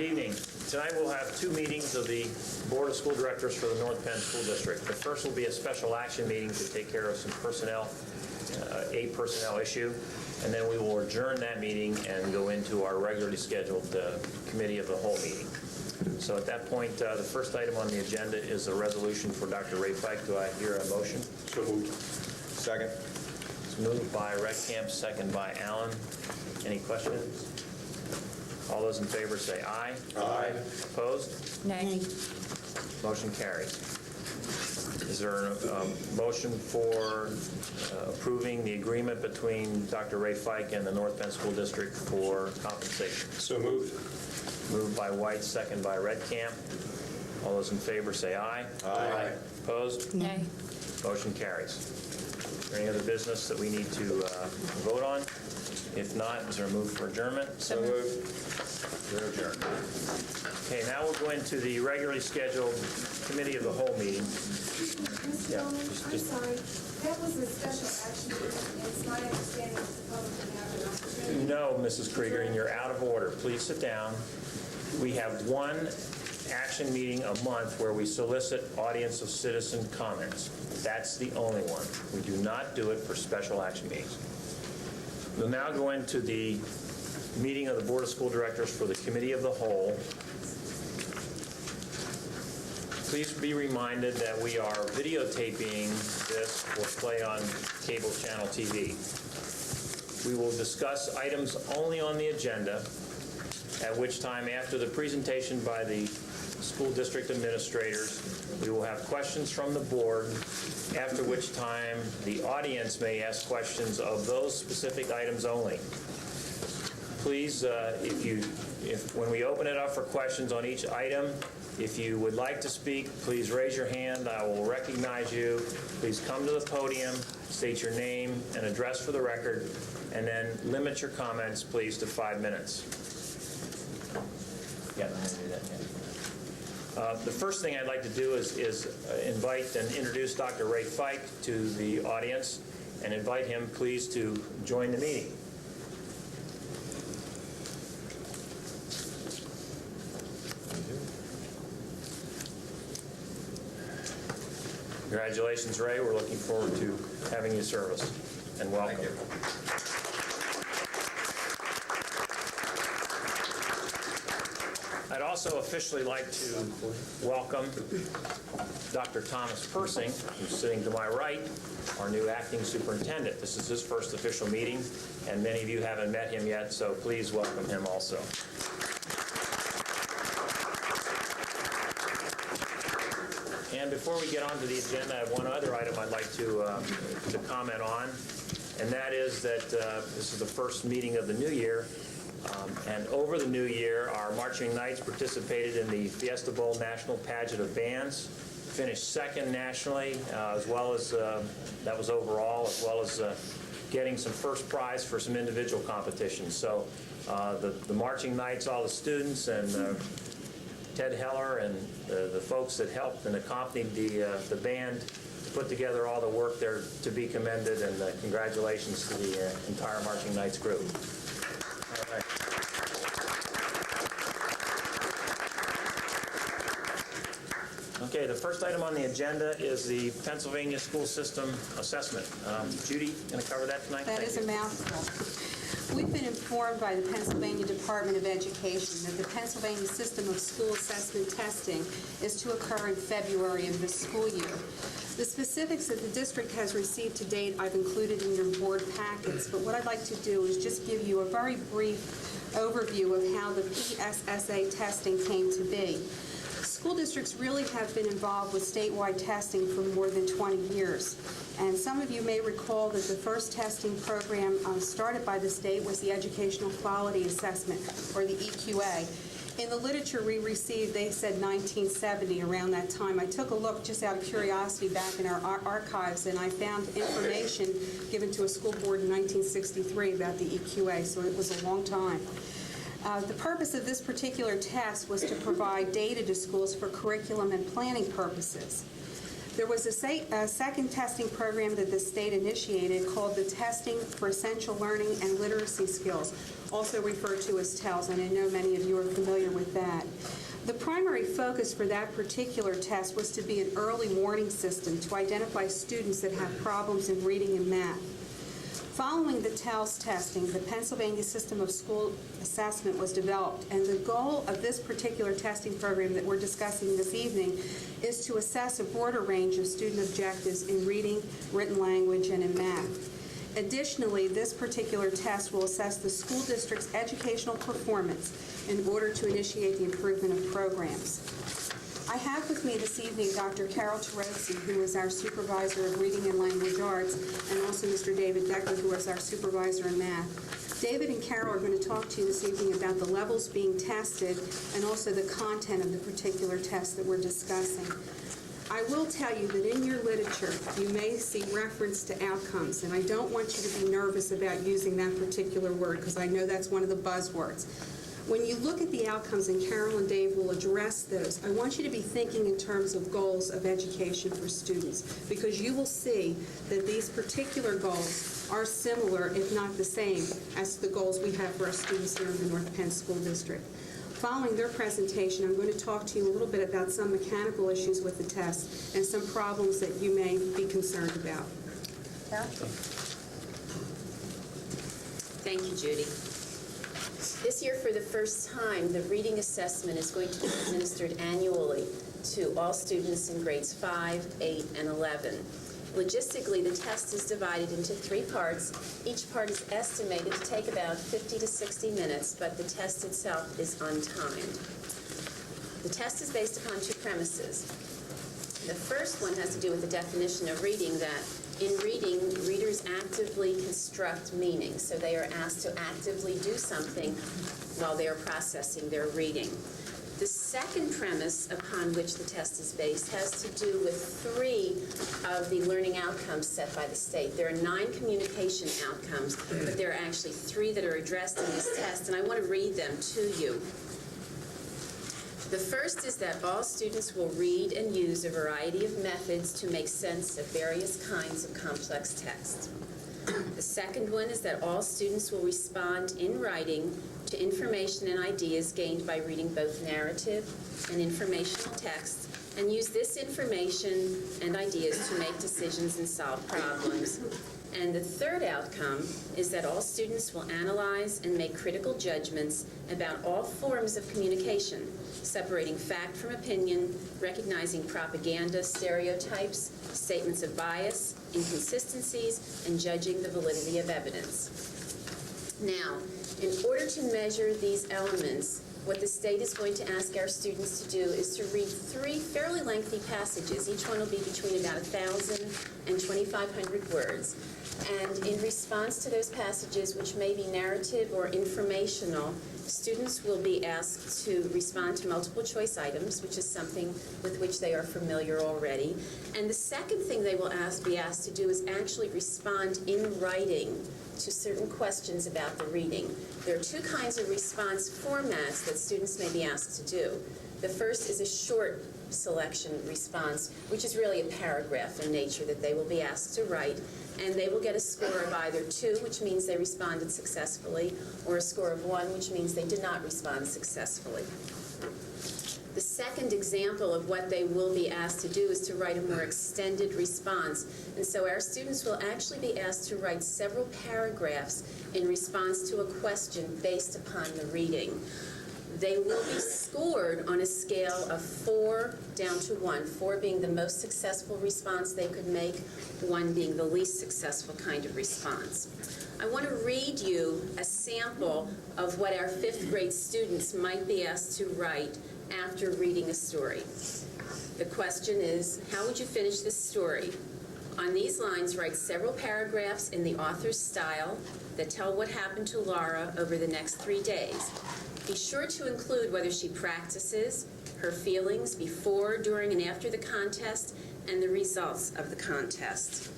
evening. Tonight we'll have two meetings of the Board of School Directors for the North Penn School District. The first will be a special action meeting to take care of some personnel, a personnel issue, and then we will adjourn that meeting and go into our regularly scheduled committee of the whole meeting. So at that point, the first item on the agenda is a resolution for Dr. Ray Fike. Do I hear a motion? So moved. Second. It's moved by Redcamp, second by Allen. Any questions? All those in favor say aye. Aye. Opposed? Nay. Motion carries. Is there a motion for approving the agreement between Dr. Ray Fike and the North Penn School District for compensation? So moved. Moved by White, second by Redcamp. All those in favor say aye. Aye. Opposed? Nay. Motion carries. Is there any other business that we need to vote on? If not, is there a move for adjournment? So moved. We're adjourned. Okay, now we'll go into the regularly scheduled committee of the whole meeting. Mr. Yeah, Bowman, just- I'm sorry. That was a special action. It's my understanding that the public can have an opportunity. No, Mrs. Krieger, and you're out of order. Please sit down. We have one action meeting a month where we solicit audience of citizen comments. That's the only one. We do not do it for special action meetings. We'll now go into the meeting of the Board of School Directors for the Committee of the Whole. Please be reminded that we are videotaping this for play on cable channel TV. We will discuss items only on the agenda, at which time, after the presentation by the school district administrators, we will have questions from the board, after which time the audience may ask questions of those specific items only. Please, when we open it up for questions on each item, if you would like to speak, please raise your hand. I will recognize you. Please come to the podium, state your name and address for the record, and then limit your comments, please, to 5 minutes. Yeah, I'm going to do that. Yeah. The first thing I'd like to do is invite and introduce Dr. Ray Fike to the audience and invite him, please, to join the meeting. Congratulations, Ray. We're looking forward to having you serve us, and welcome. Thank you. I'd also officially like to welcome Dr. Thomas Persing, who's sitting to my right, our new acting superintendent. This is his first official meeting, and many of you haven't met him yet, so please welcome him also. And before we get on to the agenda, I have one other item I'd like to comment on, and that is that this is the first meeting of the new year. And over the new year, our marching knights participated in the Fiesta Bowl National Pageant of Bands, finished second nationally, as well as, that was overall, as well as getting some first prize for some individual competitions. So the marching knights, all the students, and Ted Heller and the folks that helped and accompanied the band to put together all the work there to be commended, and congratulations to the entire Marching Knights group. All right. Okay, the first item on the agenda is the Pennsylvania School System Assessment. Judy, going to cover that tonight? That is a mouthful. We've been informed by the Pennsylvania Department of Education that the Pennsylvania System of School Assessment Testing is to occur in February of this school year. The specifics that the district has received to date I've included in your board packets, but what I'd like to do is just give you a very brief overview of how the PSSA testing came to be. School districts really have been involved with statewide testing for more than 20 years. And some of you may recall that the first testing program started by the state was the Educational Quality Assessment, or the EQA. In the literature we received, they said 1970, around that time. I took a look just out of curiosity back in our archives, and I found information given to a school board in 1963 about the EQA, so it was a long time. The purpose of this particular test was to provide data to schools for curriculum and planning purposes. There was a second testing program that the state initiated called the Testing for Essential Learning and Literacy Skills, also referred to as TELS, and I know many of you are familiar with that. The primary focus for that particular test was to be an early warning system to identify students that have problems in reading and math. Following the TELS testing, the Pennsylvania System of School Assessment was developed, and the goal of this particular testing program that we're discussing this evening is to assess a broader range of student objectives in reading, written language, and in math. Additionally, this particular test will assess the school district's educational performance in order to initiate the improvement of programs. I have with me this evening Dr. Carol Terozzi, who is our Supervisor of Reading and Language Arts, and also Mr. David Deckler, who is our Supervisor in Math. David and Carol are going to talk to you this evening about the levels being tested and also the content of the particular test that we're discussing. I will tell you that in your literature, you may see reference to outcomes, and I don't want you to be nervous about using that particular word because I know that's one of the buzzwords. When you look at the outcomes, and Carol and Dave will address those, I want you to be thinking in terms of goals of education for students, because you will see that these particular goals are similar, if not the same, as the goals we have for our students here in the North Penn School District. Following their presentation, I'm going to talk to you a little bit about some mechanical issues with the test and some problems that you may be concerned about. Carol? Thank you, Judy. This year, for the first time, the reading assessment is going to be administered annually to all students in grades 5, 8, and 11. Logistically, the test is divided into 3 parts. Each part is estimated to take about 50 to 60 minutes, but the test itself is untimed. The test is based upon 2 premises. The first one has to do with the definition of reading, that in reading, readers actively construct meaning, so they are asked to actively do something while they are processing their reading. The second premise upon which the test is based has to do with 3 of the learning outcomes set by the state. There are 9 communication outcomes, but there are actually 3 that are addressed in this test, and I want to read them to you. The first is that all students will read and use a variety of methods to make sense of various kinds of complex text. The second one is that all students will respond in writing to information and ideas gained by reading both narrative and informational text, and use this information and ideas to make decisions and solve problems. And the third outcome is that all students will analyze and make critical judgments about all forms of communication, separating fact from opinion, recognizing propaganda, stereotypes, statements of bias, inconsistencies, and judging the validity of evidence. Now, in order to measure these elements, what the state is going to ask our students to do is to read 3 fairly lengthy passages. Each one will be between about 1,000 and 2,500 words. And in response to those passages, which may be narrative or informational, students will be asked to respond to multiple choice items, which is something with which they are familiar already. And the second thing they will be asked to do is actually respond in writing to certain questions about the reading. There are 2 kinds of response formats that students may be asked to do. The first is a short selection response, which is really a paragraph in nature that they will be asked to write, and they will get a score of either 2, which means they responded successfully, or a score of 1, which means they did not respond successfully. The second example of what they will be asked to do is to write a more extended response. And so our students will actually be asked to write several paragraphs in response to a question based upon the reading. They will be scored on a scale of 4 down to 1, 4 being the most successful response they could make, 1 being the least successful kind of response. I want to read you a sample of what our 5th grade students might be asked to write after reading a story. The question is, how would you finish this story? On these lines, write several paragraphs in the author's style that tell what happened to Laura over the next 3 days. Be sure to include whether she practices, her feelings before, during, and after the contest, and the results of the contest.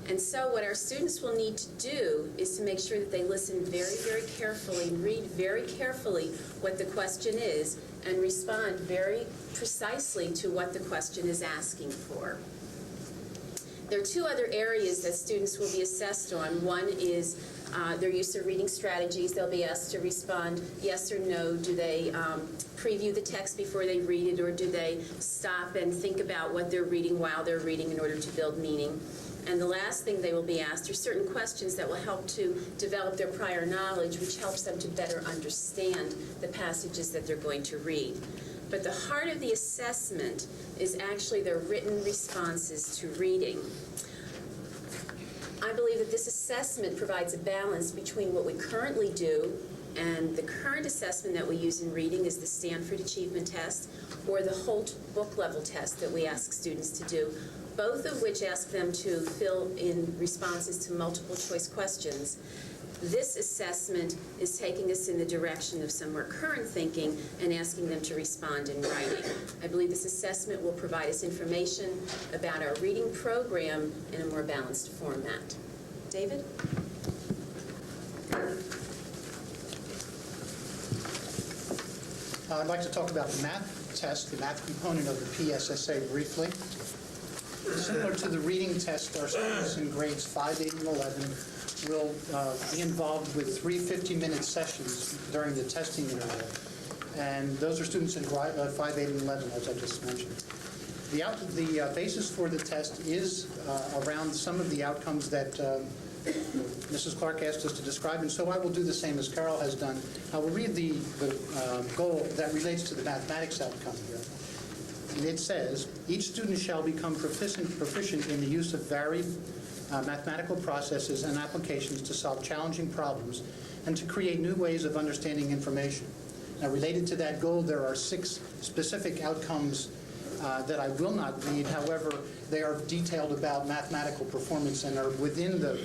And so what our students will need to do is to make sure that they listen very, very carefully, read very carefully what the question is, and respond very precisely to what the question is asking for. There are two other areas that students will be assessed on. One is their use of reading strategies. They'll be asked to respond yes or no. Do they preview the text before they read it, or do they stop and think about what they're reading while they're reading in order to build meaning? And the last thing they will be asked are certain questions that will help to develop their prior knowledge, which helps them to better understand the passages that they're going to read. But the heart of the assessment is actually their written responses to reading. I believe that this assessment provides a balance between what we currently do, and the current assessment that we use in reading is the Stanford Achievement Test or the Holt Book Level Test that we ask students to do, both of which ask them to fill in responses to multiple choice questions. This assessment is taking us in the direction of some more current thinking and asking them to respond in writing. I believe this assessment will provide us information about our reading program in a more balanced format. David? I'd like to talk about the math test, the math component of the PSSA briefly. Similar to the reading test, our students in grades 5, 8, and 11 will be involved with 3 50-minute sessions during the testing interval. And those are students in 5, 8, and 11, as I just mentioned. The basis for the test is around some of the outcomes that Mrs. Clark asked us to describe, and so I will do the same as Carol has done. I will read the goal that relates to the mathematics outcome here. And it says, each student shall become proficient in the use of varied mathematical processes and applications to solve challenging problems and to create new ways of understanding information. Now, related to that goal, there are 6 specific outcomes that I will not read. However, they are detailed about mathematical performance and are within the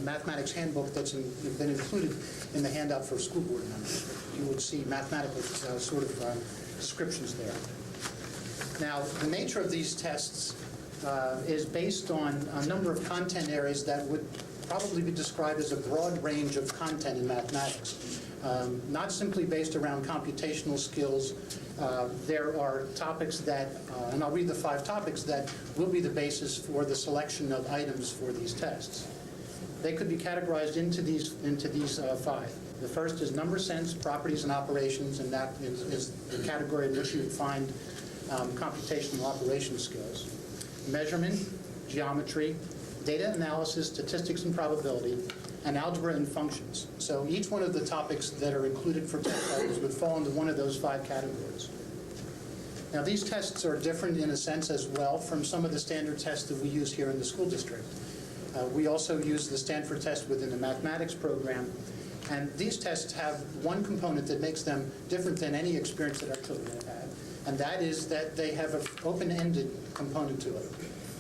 mathematics handbook that's been included in the handout for school board members. You would see mathematical sort of descriptions there. Now, the nature of these tests is based on a number of content areas that would probably be described as a broad range of content in mathematics, not simply based around computational skills. There are topics that, and I'll read the 5 topics that will be the basis for the selection of items for these tests. They could be categorized into these 5. The first is number sense, properties, and operations, and that is the category in which you would find computational operation skills. Measurement, geometry, data analysis, statistics and probability, and algebra and functions. So each one of the topics that are included for test items would fall into one of those 5 categories. Now, these tests are different in a sense as well from some of the standard tests that we use here in the school district. We also use the Stanford test within the mathematics program, and these tests have one component that makes them different than any experience that our children have had, and that is that they have an open-ended component to it.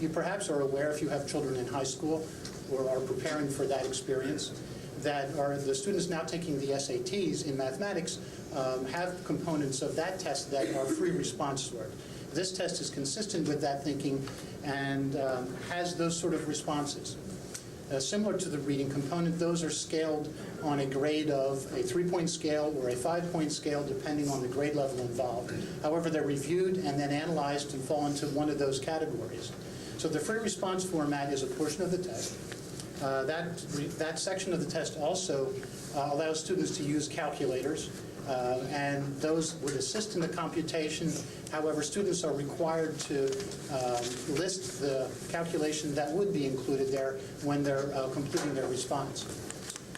You perhaps are aware, if you have children in high school or are preparing for that experience, that the students now taking the SATs in mathematics have components of that test that are free response sort. This test is consistent with that thinking and has those sort of responses. Similar to the reading component, those are scaled on a grade of a 3-point scale or a 5-point scale, depending on the grade level involved. However, they're reviewed and then analyzed and fall into one of those categories. So the free response format is a portion of the test. That section of the test also allows students to use calculators, and those would assist in the computation. However, students are required to list the calculation that would be included there when they're completing their response.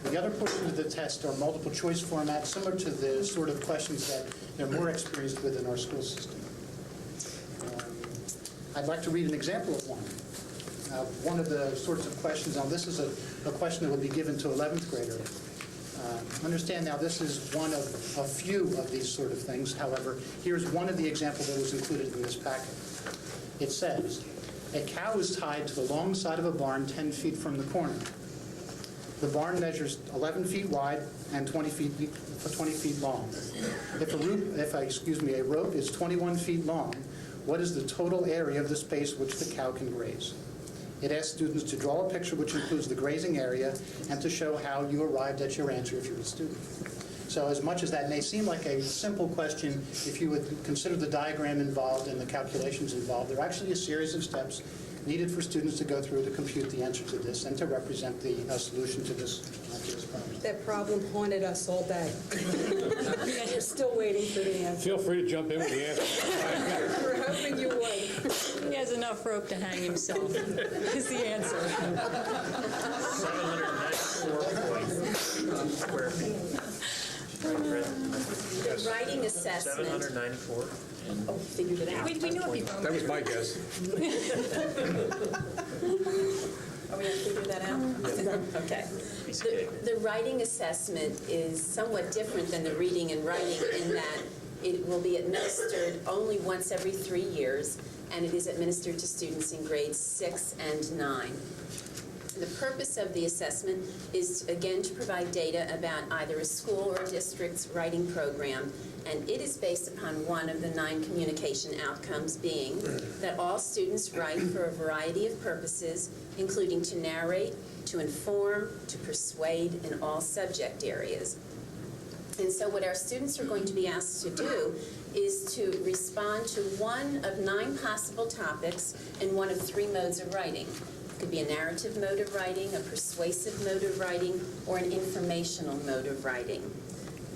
The other portion of the test are multiple choice formats, similar to the sort of questions that they're more experienced with in our school system. I'd like to read an example of one. One of the sorts of questions, now this is a question that would be given to 11th graders. Understand now this is one of a few of these sort of things. However, here's one of the examples that was included in this packet. It says, a cow is tied to the long side of a barn 10 feet from the corner. The barn measures 11 feet wide and 20 feet long. If a rope is 21 feet long, what is the total area of the space which the cow can graze? It asks students to draw a picture which includes the grazing area and to show how you arrived at your answer if you're a student. So as much as that may seem like a simple question, if you would consider the diagram involved and the calculations involved, there are actually a series of steps needed for students to go through to compute the answer to this and to represent the solution to this problem. That problem haunted us all day. We're still waiting for the answer. Feel free to jump in with the answer. We're hoping you would. He has enough rope to hang himself, is the answer. 794 square feet. The writing assessment, 794? oh, figured it out. We knew if you wrote That was my guess. Are we going to figure that out? Okay. The writing assessment is somewhat different than the reading and writing in that it will be administered only once every 3 years, and it is administered to students in grades 6 and 9. The purpose of the assessment is, again, to provide data about either a school or a district's writing program, and it is based upon one of the 9 communication outcomes, being that all students write for a variety of purposes, including to narrate, to inform, to persuade in all subject areas. And so what our students are going to be asked to do is to respond to one of 9 possible topics in one of 3 modes of writing. It could be a narrative mode of writing, a persuasive mode of writing, or an informational mode of writing.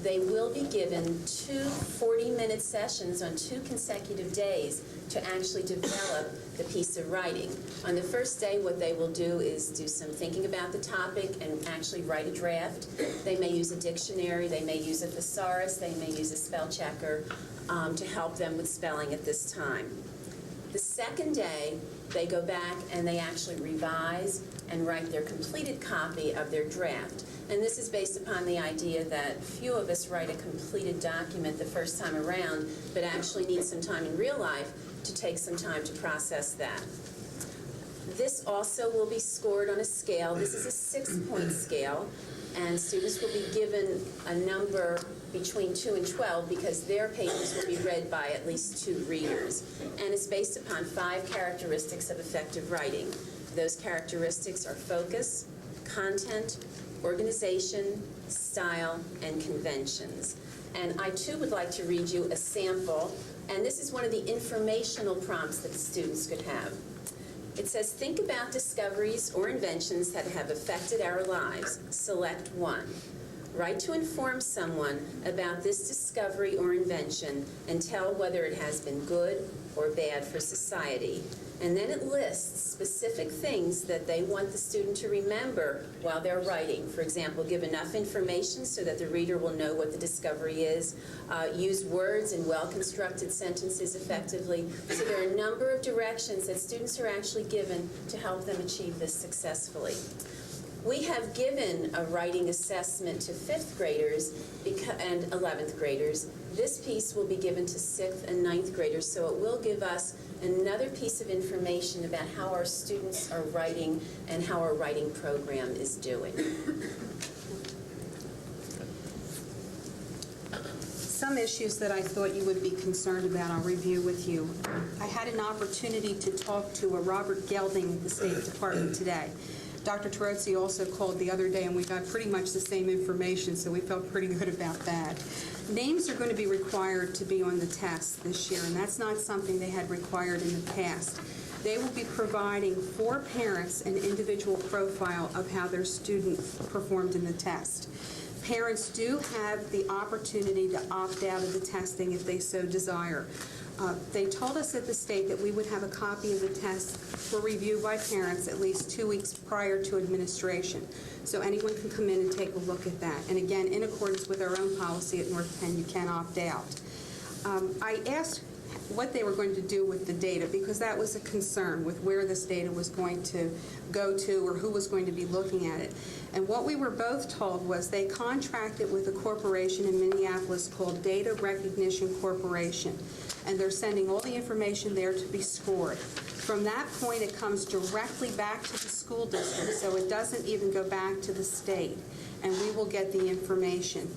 They will be given 2 40-minute sessions on 2 consecutive days to actually develop the piece of writing. On the first day, what they will do is do some thinking about the topic and actually write a draft. They may use a dictionary, they may use a thesaurus, they may use a spell checker to help them with spelling at this time. The second day, they go back and they actually revise and write their completed copy of their draft. And this is based upon the idea that few of us write a completed document the first time around, but actually need some time in real life to take some time to process that. This also will be scored on a scale. This is a 6-point scale, and students will be given a number between 2 and 12 because their papers will be read by at least 2 readers. And it's based upon 5 characteristics of effective writing. Those characteristics are focus, content, organization, style, and conventions. And I too would like to read you a sample, and this is one of the informational prompts that the students could have. It says, think about discoveries or inventions that have affected our lives. Select one. Write to inform someone about this discovery or invention and tell whether it has been good or bad for society. And then it lists specific things that they want the student to remember while they're writing. For example, give enough information so that the reader will know what the discovery is. Use words in well-constructed sentences effectively. So there are a number of directions that students are actually given to help them achieve this successfully. We have given a writing assessment to 5th graders and 11th graders. This piece will be given to 6th and 9th graders, so it will give us another piece of information about how our students are writing and how our writing program is doing. Some issues that I thought you would be concerned about, I'll review with you. I had an opportunity to talk to a Robert Gelding at the State Department today. Dr. Tarozzi also called the other day, and we got pretty much the same information, so we felt pretty good about that. Names are going to be required to be on the test this year, and that's not something they had required in the past. They will be providing for parents an individual profile of how their student performed in the test. Parents do have the opportunity to opt out of the testing if they so desire. They told us at the state that we would have a copy of the test for review by parents at least 2 weeks prior to administration. So anyone can come in and take a look at that. And again, in accordance with our own policy at North Penn, you can opt out. I asked what they were going to do with the data because that was a concern with where this data was going to go to or who was going to be looking at it. And what we were both told was they contracted with a corporation in Minneapolis called Data Recognition Corporation. And they're sending all the information there to be scored. From that point, it comes directly back to the school district, so it doesn't even go back to the state, and we will get the information.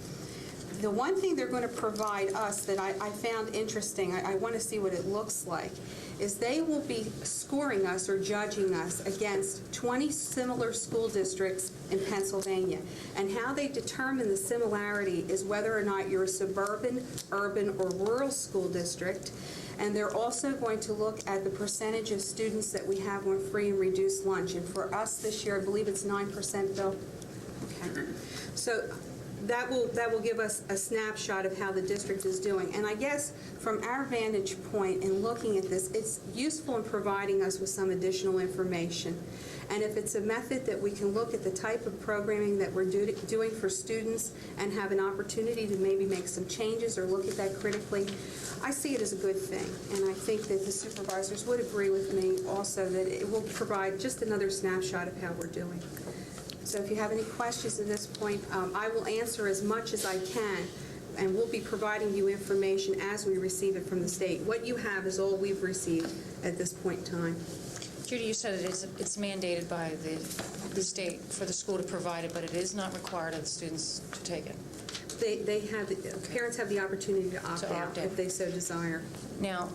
The one thing they're going to provide us that I found interesting, I want to see what it looks like, is they will be scoring us or judging us against 20 similar school districts in Pennsylvania. And how they determine the similarity is whether or not you're a suburban, urban, or rural school district, And they're also going to look at the percentage of students that we have on free and reduced lunch. And for us this year, I believe it's 9%, Bill? Okay. So that will give us a snapshot of how the district is doing. And I guess from our vantage point in looking at this, it's useful in providing us with some additional information. And if it's a method that we can look at the type of programming that we're doing for students and have an opportunity to maybe make some changes or look at that critically, I see it as a good thing. And I think that the supervisors would agree with me also that it will provide just another snapshot of how we're doing. So if you have any questions at this point, I will answer as much as I can, and we'll be providing you information as we receive it from the state. What you have is all we've received at this point in time. Judy, you said it's mandated by the state for the school to provide it, but it is not required of the students to take it. They have, parents have the opportunity to opt out if they so desire. Now,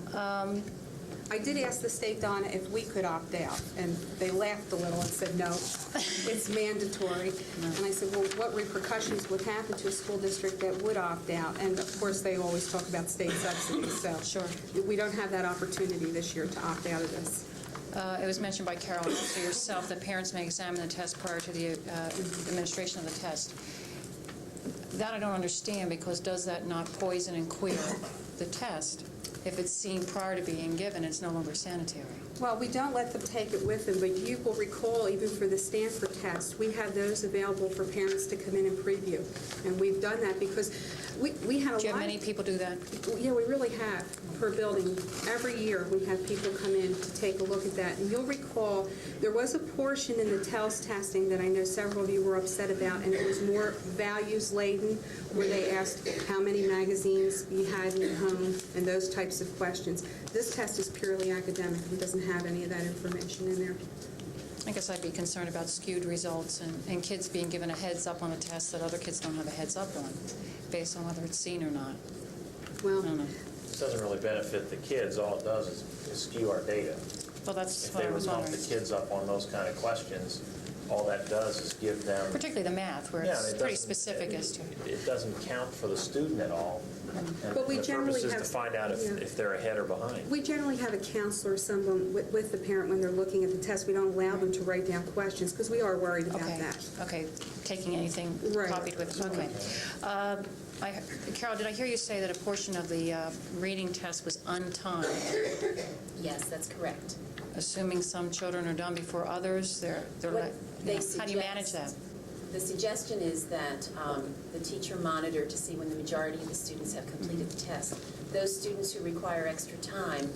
I did ask the state, Donna, if we could opt out, and they laughed a little and said, no, it's mandatory. And I said, well, what repercussions would happen to a school district that would opt out? And of course, they always talk about state subsidies, so Sure. we don't have that opportunity this year to opt out of this. it was mentioned by Carol and also yourself that parents may examine the test prior to the administration of the test. That I don't understand, because does that not poison and queer the test? If it's seen prior to being given, it's no longer sanitary. Well, we don't let them take it with them, but you will recall, even for the Stanford test, we have those available for parents to come in and preview. And we've done that because we have a lot. Do you have many people do that? Yeah, we really have, per building. Every year, we have people come in to take a look at that. And you'll recall, there was a portion in the TELS testing that I know several of you were upset about, and it was more values-laden, where they asked how many magazines you had in your home and those types of questions. This test is purely academic. It doesn't have any of that information in there. I guess I'd be concerned about skewed results and kids being given a heads up on a test that other kids don't have a heads up on, based on whether it's seen or not. Well, I don't know. This doesn't really benefit the kids. All it does is skew our data. Well, that's If what they I would was bump wondering. the kids up on those kind of questions, all that does is give them... Particularly the math, where Yeah, it's it pretty doesn't- specific as to... It doesn't count for the student at all. And But we the generally purpose is have- to find out yeah. if they're ahead or behind. we generally have a counselor, someone with the parent when they're looking at the test. We don't allow them to write down questions because we are worried about Okay, that. okay, taking anything Right. copied with, okay. Carol, did I hear you say that a portion of the reading test was untimed? Yes, that's correct. Assuming some children are done before others, they're What they how do you manage that? suggest- The suggestion is that the teacher monitor to see when the majority of the students have completed the test. Those students who require extra time,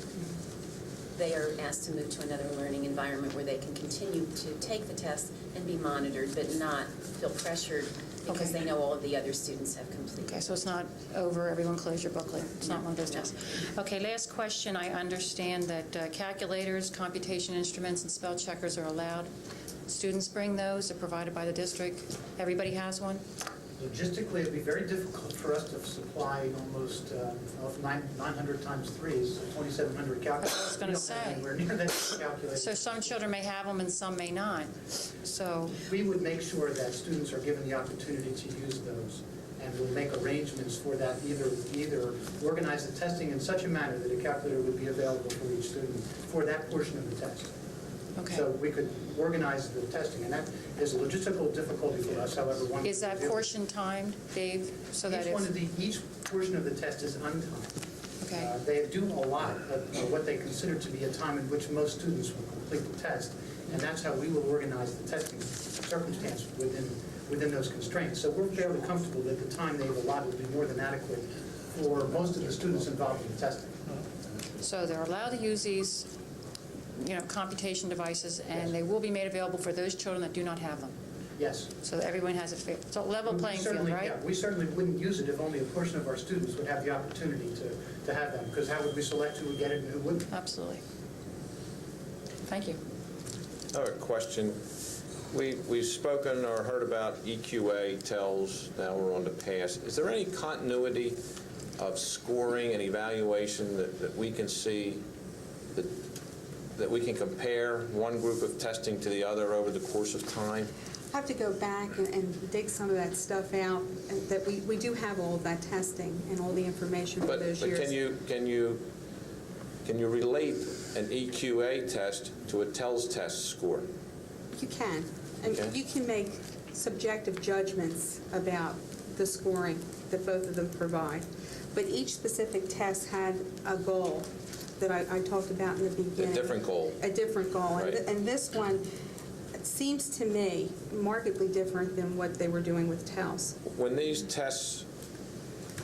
they are asked to move to another learning environment where they can continue to take the test and be monitored, but not feel pressured because Okay. they know all of the other students have completed. Okay, so it's not over, everyone close your booklet. It's not one of those tests. Okay, last question. I understand that calculators, computation instruments, and spell checkers are allowed. Students bring those, they're provided by the district. Everybody has one? Logistically, it'd be very difficult for us to supply almost 900 times 3 is 2,700 calculators. I was gonna say. We don't have anywhere near that calculator. So some children may have them and some may not. So, We would make sure that students are given the opportunity to use those, and we'll make arrangements for that, either organize the testing in such a manner that a calculator would be available for each student for that portion of the test. okay. So we could organize the testing, and that is a logistical difficulty for us, however, one. Is that portion timed, Dave, so that Each portion of the test is untimed. okay, They do a lot of what they consider to be a time in which most students will complete the test, and that's how we will organize the testing circumstance within those constraints. So we're fairly comfortable that the time they've allotted will be more than adequate for most of the students involved in the testing. so they're allowed to use these, computation devices, and they will be made available for those children that do not have them. Yes. So that everyone has a fair, it's a level playing field, Certainly, right? yeah, we certainly wouldn't use it if only a portion of our students would have the opportunity to have them, because how would we select who would get it and who wouldn't? Absolutely. Thank you. I have a question. We've spoken or heard about EQA, TELS, now we're on to PASS. Is there any continuity of scoring and evaluation that we can see, that we can compare one group of testing to the other over the course of time? I have to go back and dig some of that stuff out, and that we do have all of that testing and all the information for But those years. can you can you relate an EQA test to a TELS test score? You can. And Okay. you can make subjective judgments about the scoring that both of them provide. But each specific test had a goal that I talked about in the beginning. A different goal. A different goal. Right. And this one seems to me markedly different than what they were doing with TELS. When these tests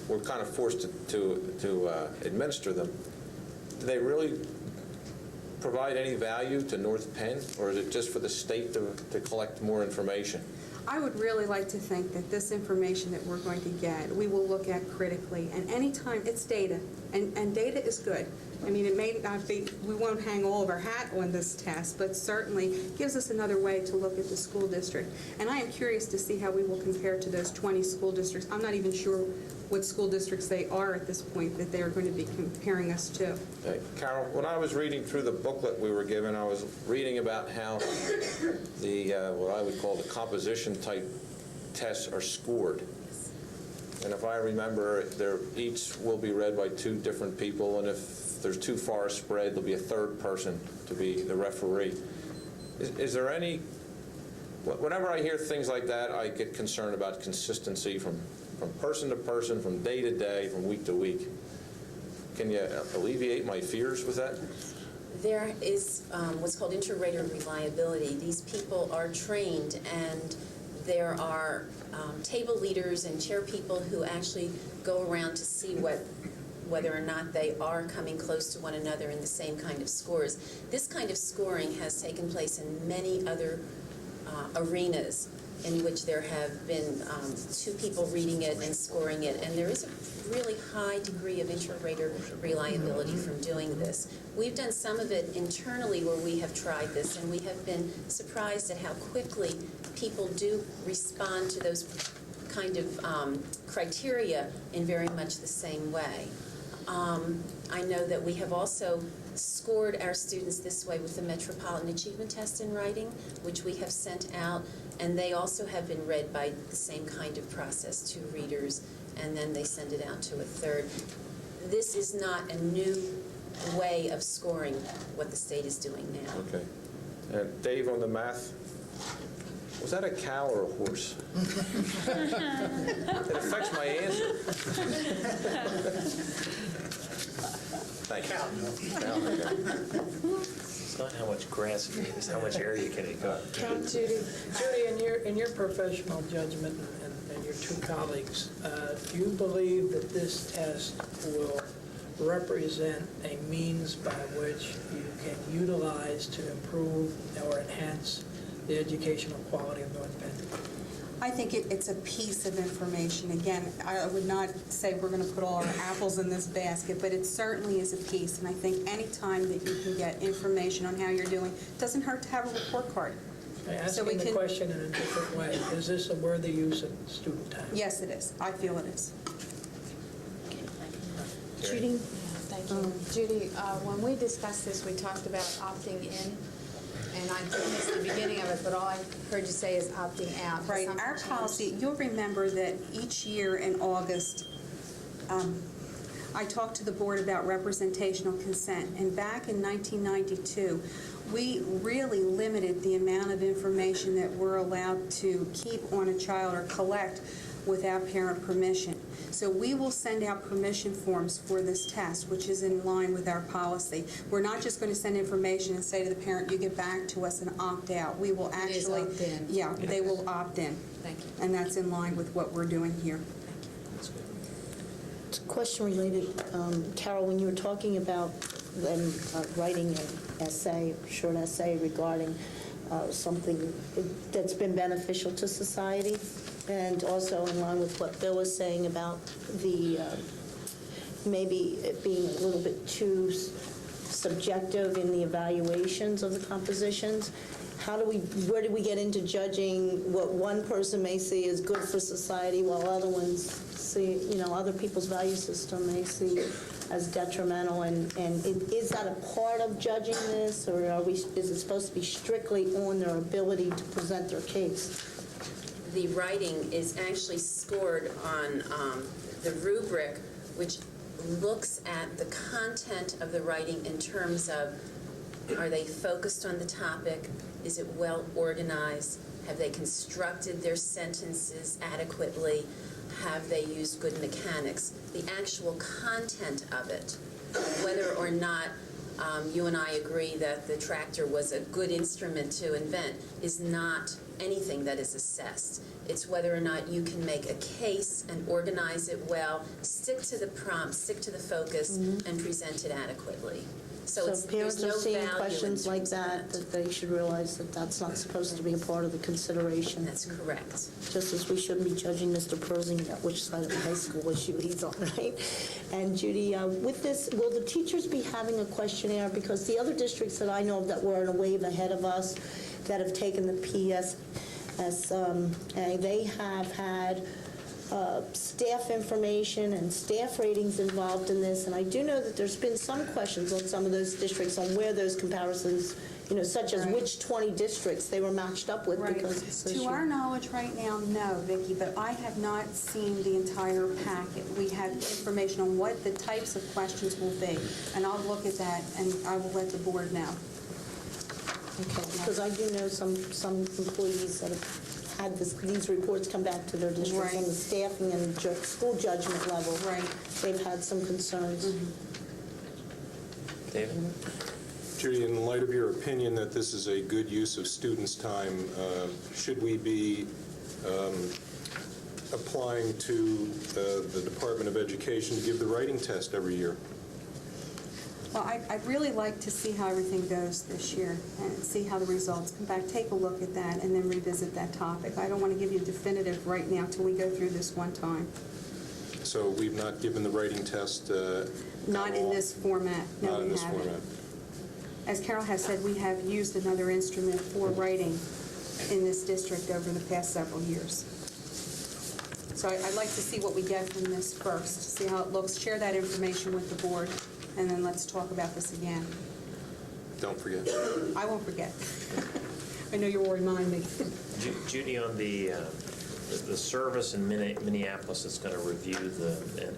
were kind of forced to administer them, do they really provide any value to North Penn, or is it just for the state to collect more information? I would really like to think that this information that we're going to get, we will look at critically. And anytime, it's data, and data is good. I mean, it may not be, we won't hang all of our hat on this test, but certainly gives us another way to look at the school district. And I am curious to see how we will compare to those 20 school districts. I'm not even sure what school districts they are at this point that they are going to be comparing us to. Carol, when I was reading through the booklet we were given, I was reading about how the, what I would call the composition type tests are scored. And if I remember, they're each will be read by two different people, and if there's too far spread, there'll be a third person to be the referee. Is there any, whenever I hear things like that, I get concerned about consistency from person to person, from day to day, from week to week. Can you alleviate my fears with that? There is what's called inter-rater reliability. These people are trained, and there are table leaders and chair people who actually go around to see whether or not they are coming close to one another in the same kind of scores. This kind of scoring has taken place in many other arenas in which there have been two people reading it and scoring it, and there is a really high degree of inter-rater reliability from doing this. We've done some of it internally where we have tried this, and we have been surprised at how quickly people do respond to those kind of criteria in very much the same way. I know that we have also scored our students this way with the Metropolitan Achievement Test in writing, which we have sent out, and they also have been read by the same kind of process, two readers, and then they send it out to a third. This is not a new way of scoring what the state is doing now. Okay. And Dave, on the math, was that a cow or a horse? It affects my answer. Thank you. Cow, okay. It's not how much grass you need, it's how much area can it go. Judy, in your professional judgment and your two colleagues, do you believe that this test will represent a means by which you can utilize to improve or enhance the educational quality of North Penn? I think it's a piece of information. Again, I would not say we're going to put all our apples in this basket, but it certainly is a piece. And I think any time that you can get information on how you're doing, it doesn't hurt to have a report card. Asking the question in a different way, is this a worthy use of student time? Yes, it is. I feel it is. Judy? Thank you. Judy, when we discussed this, we talked about opting in, and I didn't miss the beginning of it, but all I heard you say is opting out. Right. Our policy, you'll remember that each year in August, I talked to the board about representational consent, and back in 1992, we really limited the amount of information that we're allowed to keep on a child or collect without parent permission. So we will send out permission forms for this test, which is in line with our policy. We're not just going to send information and say to the parent, you get back to us and opt out. We will actually, yeah, they will opt in. Thank you. And that's in line with what we're doing here. It's a question related, Carol, when you were talking about them writing an essay, short essay regarding something that's been beneficial to society, and also in line with what Bill was saying about the maybe it being a little bit too subjective in the evaluations of the compositions. Where do we get into judging what one person may see as good for society while other ones see, other people's value system may see as detrimental, and is that a part of judging this, or is it supposed to be strictly on their ability to present their case? The writing is actually scored on the rubric, which looks at the content of the writing in terms of, are they focused on the topic? Is it well organized? Have they constructed their sentences adequately? Have they used good mechanics? The actual content of it, whether or not you and I agree that the tractor was a good instrument to invent, is not anything that is assessed. It's whether or not you can make a case and organize it well, stick to the prompt, stick to the focus, and present it adequately. So So parents there's are no seeing value questions in like terms of that, that they should realize that that's not supposed to be a part of the consideration. That's correct. Just as we shouldn't be judging Mr. Persing at which side of the high school issue he's on, right? And Judy, with this, will the teachers be having a questionnaire? Because the other districts that I know of that were in a wave ahead of us that have taken the PSS, they have had staff information and staff ratings involved in this, and I do know that there's been some questions on some of those districts on where those comparisons, such as which 20 districts they were matched up with because it's To our knowledge right now, no, Vicki, but I have not seen the entire packet. We have information on what the types of questions will be, and I'll look at that and I will let the board know. Okay, because I do know some employees that have had these reports come back to their districts on the staffing and school judgment level. Right. They've had some concerns. David? Judy, in light of your opinion that this is a good use of students' time, should we be applying to the Department of Education to give the writing test every year? Well, I'd really like to see how everything goes this year and see how the results come back. Take a look at that and then revisit that topic. I don't want to give you a definitive right now till we go through this one time. So we've not given the writing test Not in this format. No, Not in we this haven't. format. As Carol has said, we have used another instrument for writing in this district over the past several years. So I'd like to see what we get from this first, see how it looks, share that information with the board, and then let's talk about this again. Don't forget. I won't forget. I know you'll remind me. Judy, on the service in Minneapolis that's going to review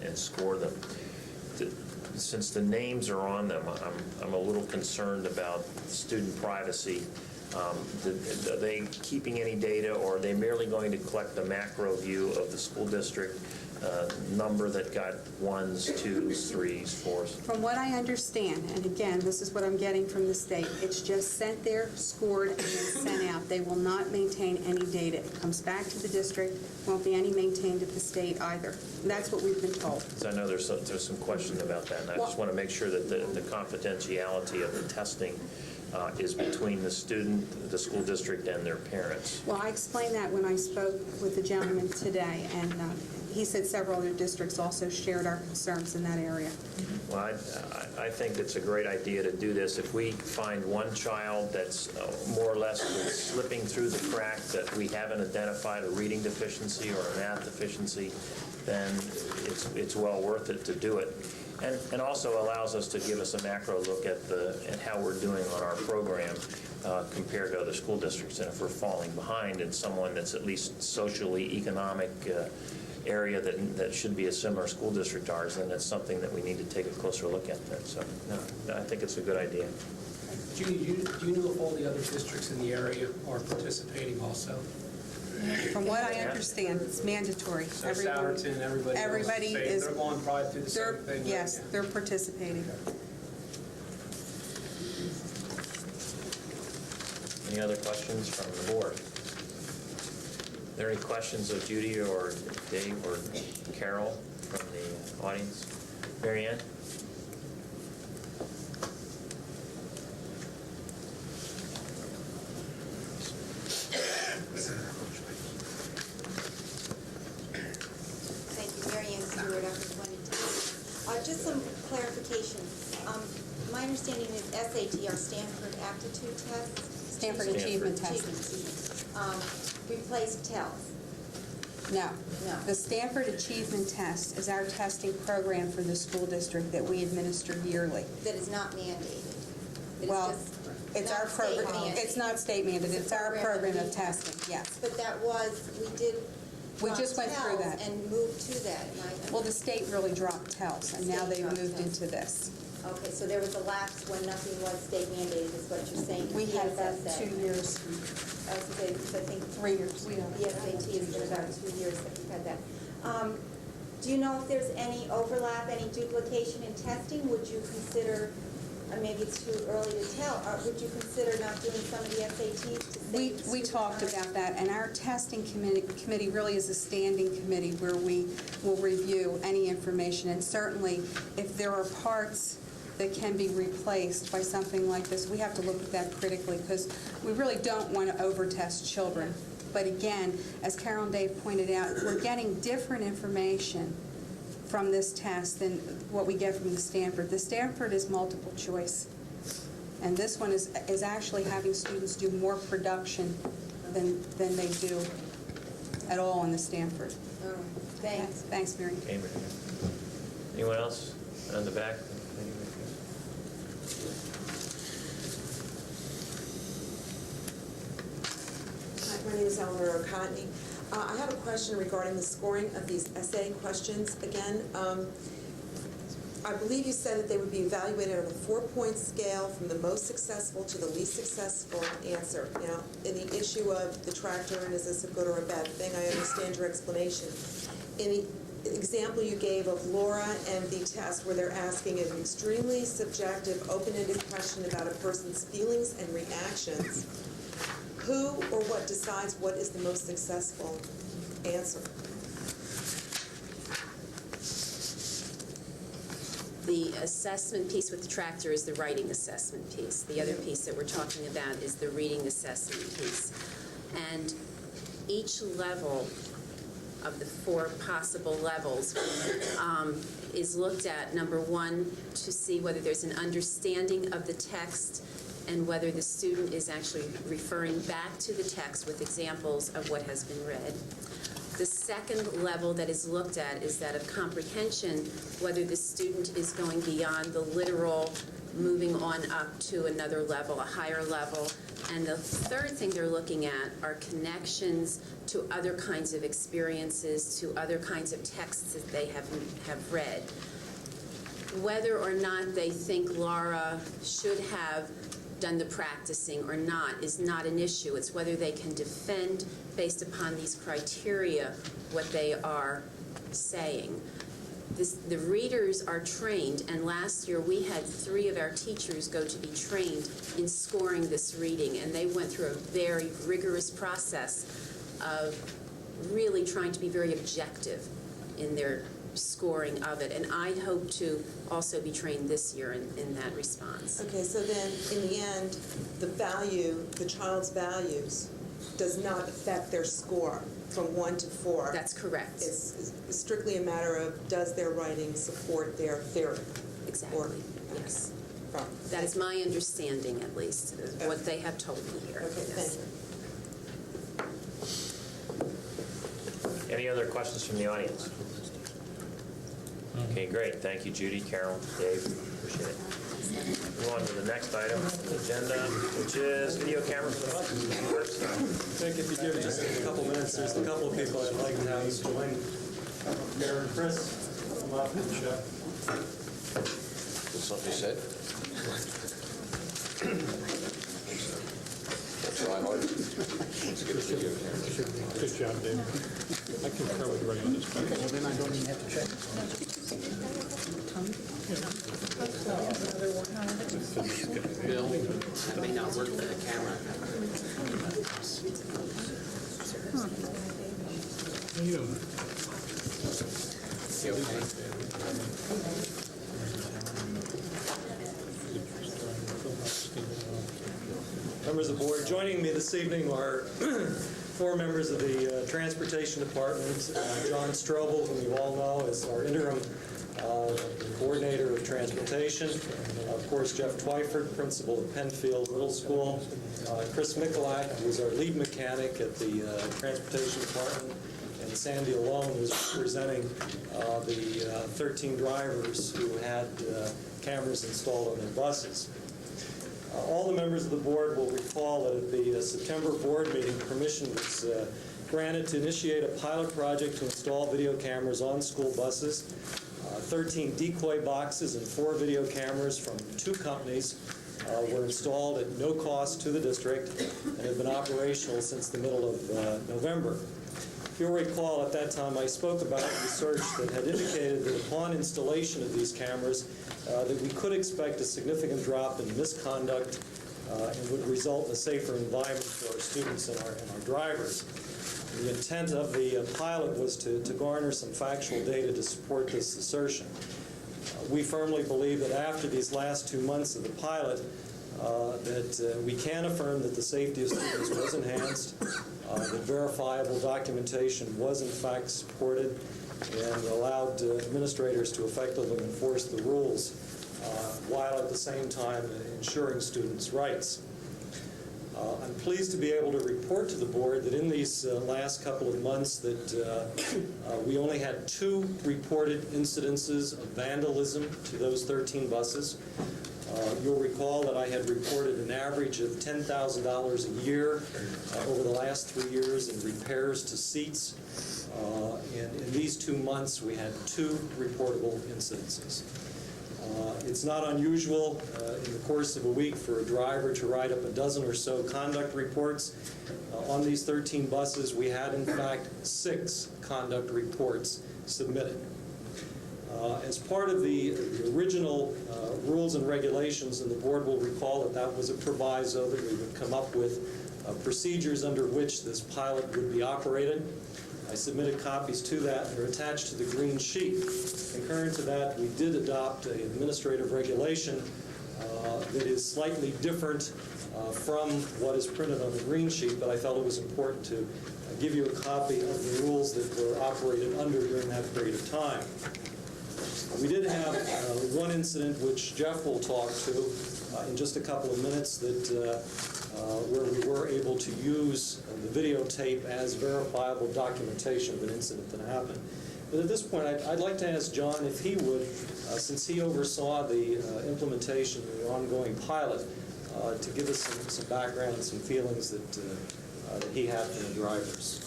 and score them, since the names are on them, I'm a little concerned about student privacy. Are they keeping any data, or are they merely going to collect the macro view of the school district number that got 1s, 2s, 3s, 4s? From what I understand, and again, this is what I'm getting from the state, it's just sent there, scored, and then sent out. They will not maintain any data. It comes back to the district, won't be any maintained at the state either. And that's what we've been told. Because I know there's some question about that, and I just want to make sure that the confidentiality of the testing is between the student, the school district, and their parents. Well, I explained that when I spoke with the gentleman today, and he said several other districts also shared our concerns in that area. Well, I think it's a great idea to do this. If we find one child that's more or less slipping through the crack, that we haven't identified a reading deficiency or a math deficiency, then it's well worth it to do it. And also allows us to give us a macro look at how we're doing on our program compared to other school districts. And if we're falling behind in someone that's at least socially economic area that should be a similar school district to ours, then it's something that we need to take a closer look at there. So, no, I think it's a good idea. Judy, do you know if all the other districts in the area are participating also? From what I understand, it's mandatory. So Sourton, everybody is. They're going probably through the same thing? Yes, they're participating. Any other questions from the board? Are there any questions of Judy or Dave or Carol from the audience? Mary Ann? Thank you, Mary Ann Stewart, after 2010. Just some clarification. My understanding is SAT, our Stanford Aptitude Test. Stanford Achievement Test. Replaced TELS. No. No. The Stanford Achievement Test is our testing program for the school district that we administer yearly. That is not mandated. It is Well, just it's not our state program. mandated. It's not state mandated. It's our program of testing, yes. But that was, we did We just went through dropped that. TELS and moved to that. Well, the state really dropped TELS, and now they've moved into this. Okay, so there was a lapse when nothing was state mandated, is what you're saying? We had about PSSA. 2 years, I was gonna say, I think 3 years. the SAT has been about 2 years that we've had that. Do you know if there's any overlap, any duplication in testing? Would you consider, maybe it's too early to tell, or would you consider not doing some of the SATs to save? We talked about that, and our testing committee really is a standing committee where we will review any information, and certainly if there are parts that can be replaced by something like this, we have to look at that critically, because we really don't want to over-test children. But again, as Carol and Dave pointed out, we're getting different information from this test than what we get from the Stanford. The Stanford is multiple choice, and this one is actually having students do more production than they do at all in the Stanford. Thanks. Thanks, Mary. Cambridge. Anyone else on the back? My name is Eleanor O'Cotney. I have a question regarding the scoring of these essay questions. Again, I believe you said that they would be evaluated on a 4-point scale from the most successful to the least successful answer. Now, in the issue of the tractor and is this a good or a bad thing, I understand your explanation. In the example you gave of Laura and the test where they're asking an extremely subjective, open-ended question about a person's feelings and reactions, who or what decides what is the most successful answer? The assessment piece with the tractor is the writing assessment piece. The other piece that we're talking about is the reading assessment piece. And each level of the 4 possible levels is looked at, number one, to see whether there's an understanding of the text and whether the student is actually referring back to the text with examples of what has been read. The second level that is looked at is that of comprehension, whether the student is going beyond the literal, moving on up to another level, a higher level. And the third thing they're looking at are connections to other kinds of experiences, to other kinds of texts that they have read. Whether or not they think Laura should have done the practicing or not is not an issue. It's whether they can defend, based upon these criteria, what they are saying. The readers are trained, and last year we had 3 of our teachers go to be trained in scoring this reading, and they went through a very rigorous process of really trying to be very objective in their scoring of it, and I hope to also be trained this year in that response. Okay, so then in the end, the value, the child's values, does not affect their score from 1 to 4. That's correct. It's strictly a matter of does their writing support their theory? Exactly. Or, yes. That is my understanding, at least, of what they have told me here. Okay, yes. thank you. Any other questions from the audience? Okay, great. Thank you, Judy, Carol, Dave. Appreciate it. Move on to the next item on the agenda, which is video camera for the buses. Think if you give just a couple minutes, there's a couple of people I'd like to have join. Mayor and Chris, come up and check. Is something you said? Try hard. It's good to give you. Good job, Dave. I concur with Ray on this. Well, then I don't even have to check. Bill, that may not work for the camera. Members of the board, joining me this evening are 4 members of the Transportation Department. John Strobel, whom you all know, is our interim coordinator of transportation. Of course, Jeff Twyford, principal of Penfield Middle School. Chris Michalak, who is our lead mechanic at the Transportation Department. And Sandy Alone, who's representing the 13 drivers who had cameras installed on their buses. All the members of the board will recall that at the September board meeting, permission was granted to initiate a pilot project to install video cameras on school buses. 13 decoy boxes and 4 video cameras from 2 companies were installed at no cost to the district and have been operational since the middle of November. If you'll recall, at that time I spoke about research that had indicated that upon installation of these cameras that we could expect a significant drop in misconduct and would result in a safer environment for our students and our drivers. The intent of the pilot was to garner some factual data to support this assertion. We firmly believe that after these last 2 months of the pilot, that we can affirm that the safety of students was enhanced, that verifiable documentation was in fact supported, and allowed administrators to effectively enforce the rules while at the same time ensuring students' rights. I'm pleased to be able to report to the board that in these last couple of months that we only had 2 reported incidences of vandalism to those 13 buses. You'll recall that I had reported an average of $10,000 a year over the last 3 years in repairs to seats. And in these 2 months, we had 2 reportable incidences. It's not unusual in the course of a week for a driver to write up a dozen or so conduct reports. On these 13 buses, we had, in fact, 6 conduct reports submitted. As part of the original rules and regulations, and the board will recall that that was a proviso that we would come up with procedures under which this pilot would be operated. I submitted copies to that. They're attached to the green sheet. Concurrent to that, we did adopt an administrative regulation that is slightly different from what is printed on the green sheet, but I felt it was important to give you a copy of the rules that were operated under during that period of time. We did have one incident which Jeff will talk to in just a couple of minutes that where we were able to use the videotape as verifiable documentation of an incident that happened. But at this point, I'd like to ask John if he would, since he oversaw the implementation of the ongoing pilot, to give us some background and some feelings that he had from the drivers.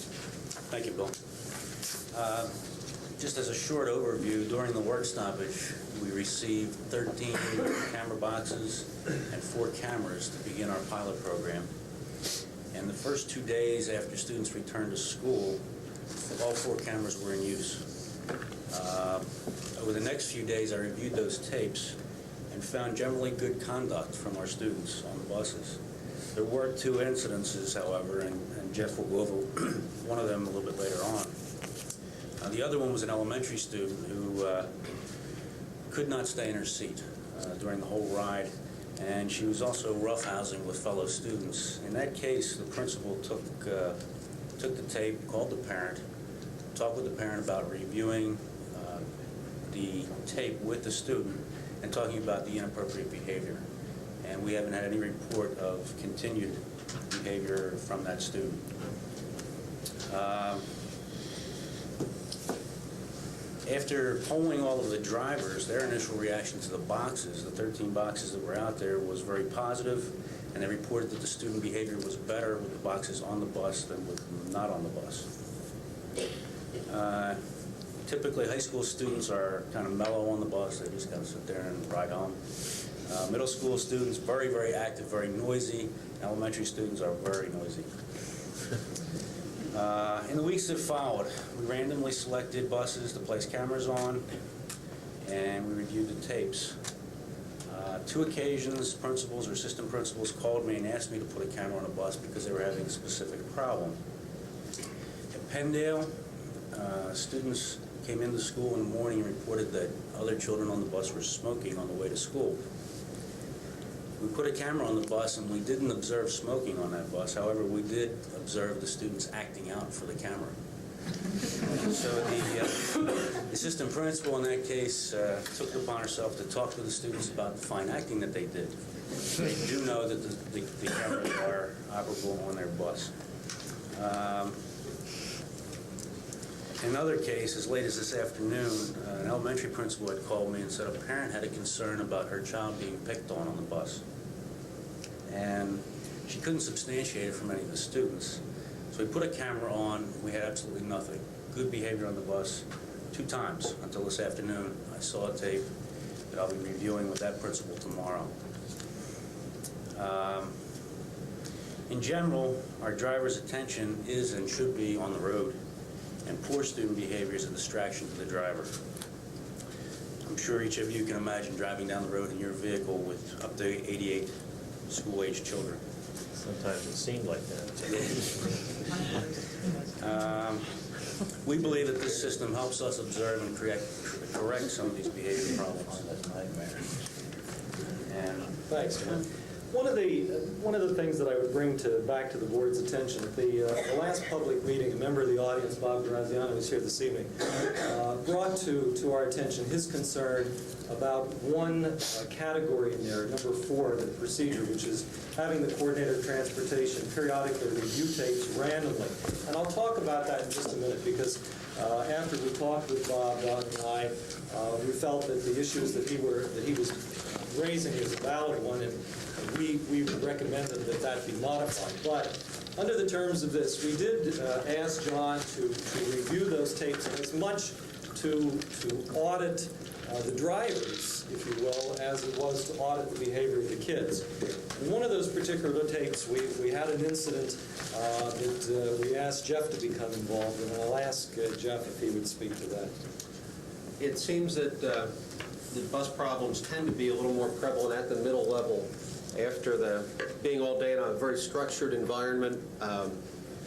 Thank you, Bill. Just as a short overview, during the work stoppage, we received 13 camera boxes and 4 cameras to begin our pilot program. And the first 2 days after students returned to school, all 4 cameras were in use. Over the next few days, I reviewed those tapes and found generally good conduct from our students on the buses. There were 2 incidences, however, and Jeff will go over one of them a little bit later on. The other one was an elementary student who could not stay in her seat during the whole ride, and she was also roughhousing with fellow students. In that case, the principal took the tape, called the parent, talked with the parent about reviewing the tape with the student and talking about the inappropriate behavior. And we haven't had any report of continued behavior from that student. After polling all of the drivers, their initial reaction to the boxes, the 13 boxes that were out there, was very positive, and they reported that the student behavior was better with the boxes on the bus than with them not on the bus. Typically, high school students are kind of mellow on the bus. They just kind of sit there and ride home. Middle school students, very, very active, very noisy. Elementary students are very noisy. In the weeks that followed, we randomly selected buses to place cameras on, and we reviewed the tapes. 2 occasions, principals or assistant principals called me and asked me to put a camera on a bus because they were having a specific problem. At Penndale, students came into school in the morning and reported that other children on the bus were smoking on the way to school. We put a camera on the bus, and we didn't observe smoking on that bus. However, we did observe the students acting out for the camera. So the assistant principal in that case took it upon herself to talk to the students about the fine acting that they did. They do know that the cameras are operable on their bus. In another case, as late as this afternoon, an elementary principal had called me and said a parent had a concern about her child being picked on the bus. And she couldn't substantiate it from any of the students. So So we put a camera on, we had absolutely nothing. Good behavior on the bus 2 times until this afternoon. I saw a tape that I'll be reviewing with that principal tomorrow. In general, our driver's attention is and should be on the road, and poor student behavior is a distraction to the driver. I'm sure each of you can imagine driving down the road in your vehicle with up to 88 school-age children. Sometimes it seemed like that. We believe that this system helps us observe and correct some of these behavior problems. And Thanks, Ken. One of the things that I would bring back to the board's attention, at the last public meeting, a member of the audience, Bob Graziano, who's here this evening, brought to our attention his concern about one category in there, number 4, the procedure, which is having the coordinator of transportation periodically review tapes randomly. And I'll talk about that in just a minute, because after we talked with Bob, Doug, and I, we felt that the issues that he was raising is a valid one, and we recommended that be modified. But under the terms of this, we did ask John to review those tapes, and as much to audit the drivers, if you will, as it was to audit the behavior of the kids. In one of those particular tapes, we had an incident that we asked Jeff to become involved in, and I'll ask Jeff if he would speak to that. It seems that the bus problems tend to be a little more prevalent at the middle level after being all day in a very structured environment.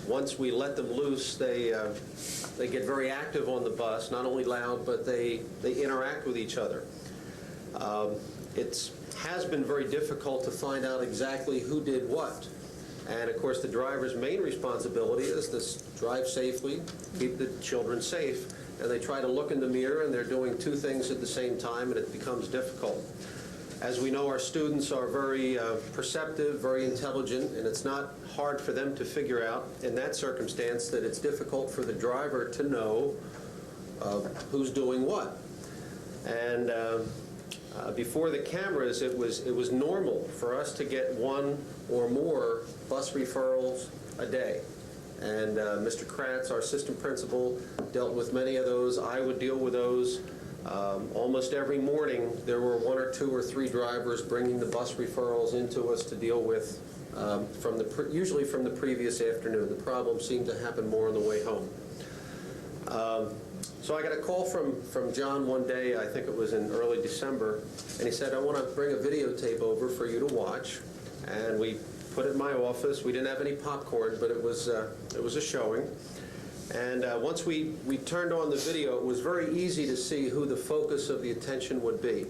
Once we let them loose, they get very active on the bus, not only loud, but they interact with each other. It has been very difficult to find out exactly who did what. And of course, the driver's main responsibility is to drive safely, keep the children safe. And they try to look in the mirror, and they're doing 2 things at the same time, and it becomes difficult. As we know, our students are very perceptive, very intelligent, and it's not hard for them to figure out in that circumstance that it's difficult for the driver to know who's doing what. And before the cameras, it was normal for us to get 1 or more bus referrals a day. And Mr. Kratz, our assistant principal, dealt with many of those. I would deal with those. Almost every morning, there were 1 or 2 or 3 drivers bringing the bus referrals into us to deal with, usually from the previous afternoon. The problem seemed to happen more on the way home. So I got a call from John one day, I think it was in early December, and he said, I want to bring a videotape over for you to watch. And we put it in my office. We didn't have any popcorn, but it was a showing. And once we turned on the video, it was very easy to see who the focus of the attention would be.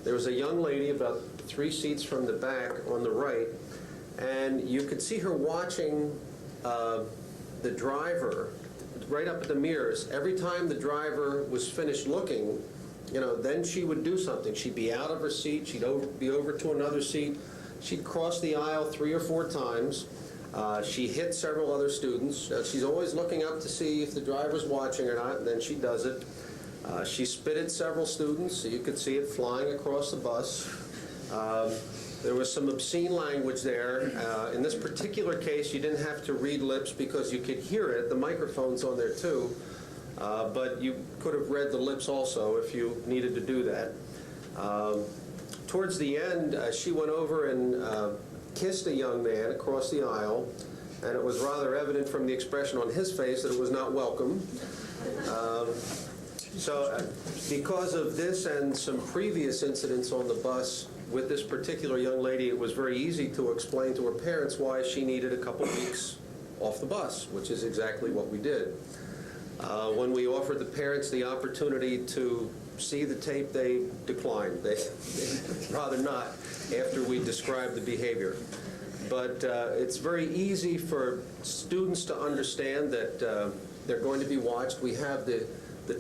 There was a young lady about 3 seats from the back on the right, and you could see her watching the driver right up at the mirrors. Every time the driver was finished looking, then she would do something. She'd be out of her seat. She'd be over to another seat. She'd cross the aisle 3 or 4 times. She hit several other students. She's always looking up to see if the driver's watching or not, and then she does it. She spitted several students, so you could see it flying across the bus. There was some obscene language there. In this particular case, you didn't have to read lips because you could hear it. The microphone's on there too. But you could have read the lips also if you needed to do that. Towards the end, she went over and kissed a young man across the aisle, and it was rather evident from the expression on his face that it was not welcome. So because of this and some previous incidents on the bus with this particular young lady, it was very easy to explain to her parents why she needed a couple weeks off the bus, which is exactly what we did. When we offered the parents the opportunity to see the tape, they declined. They'd rather not after we described the behavior. But it's very easy for students to understand that they're going to be watched. We have the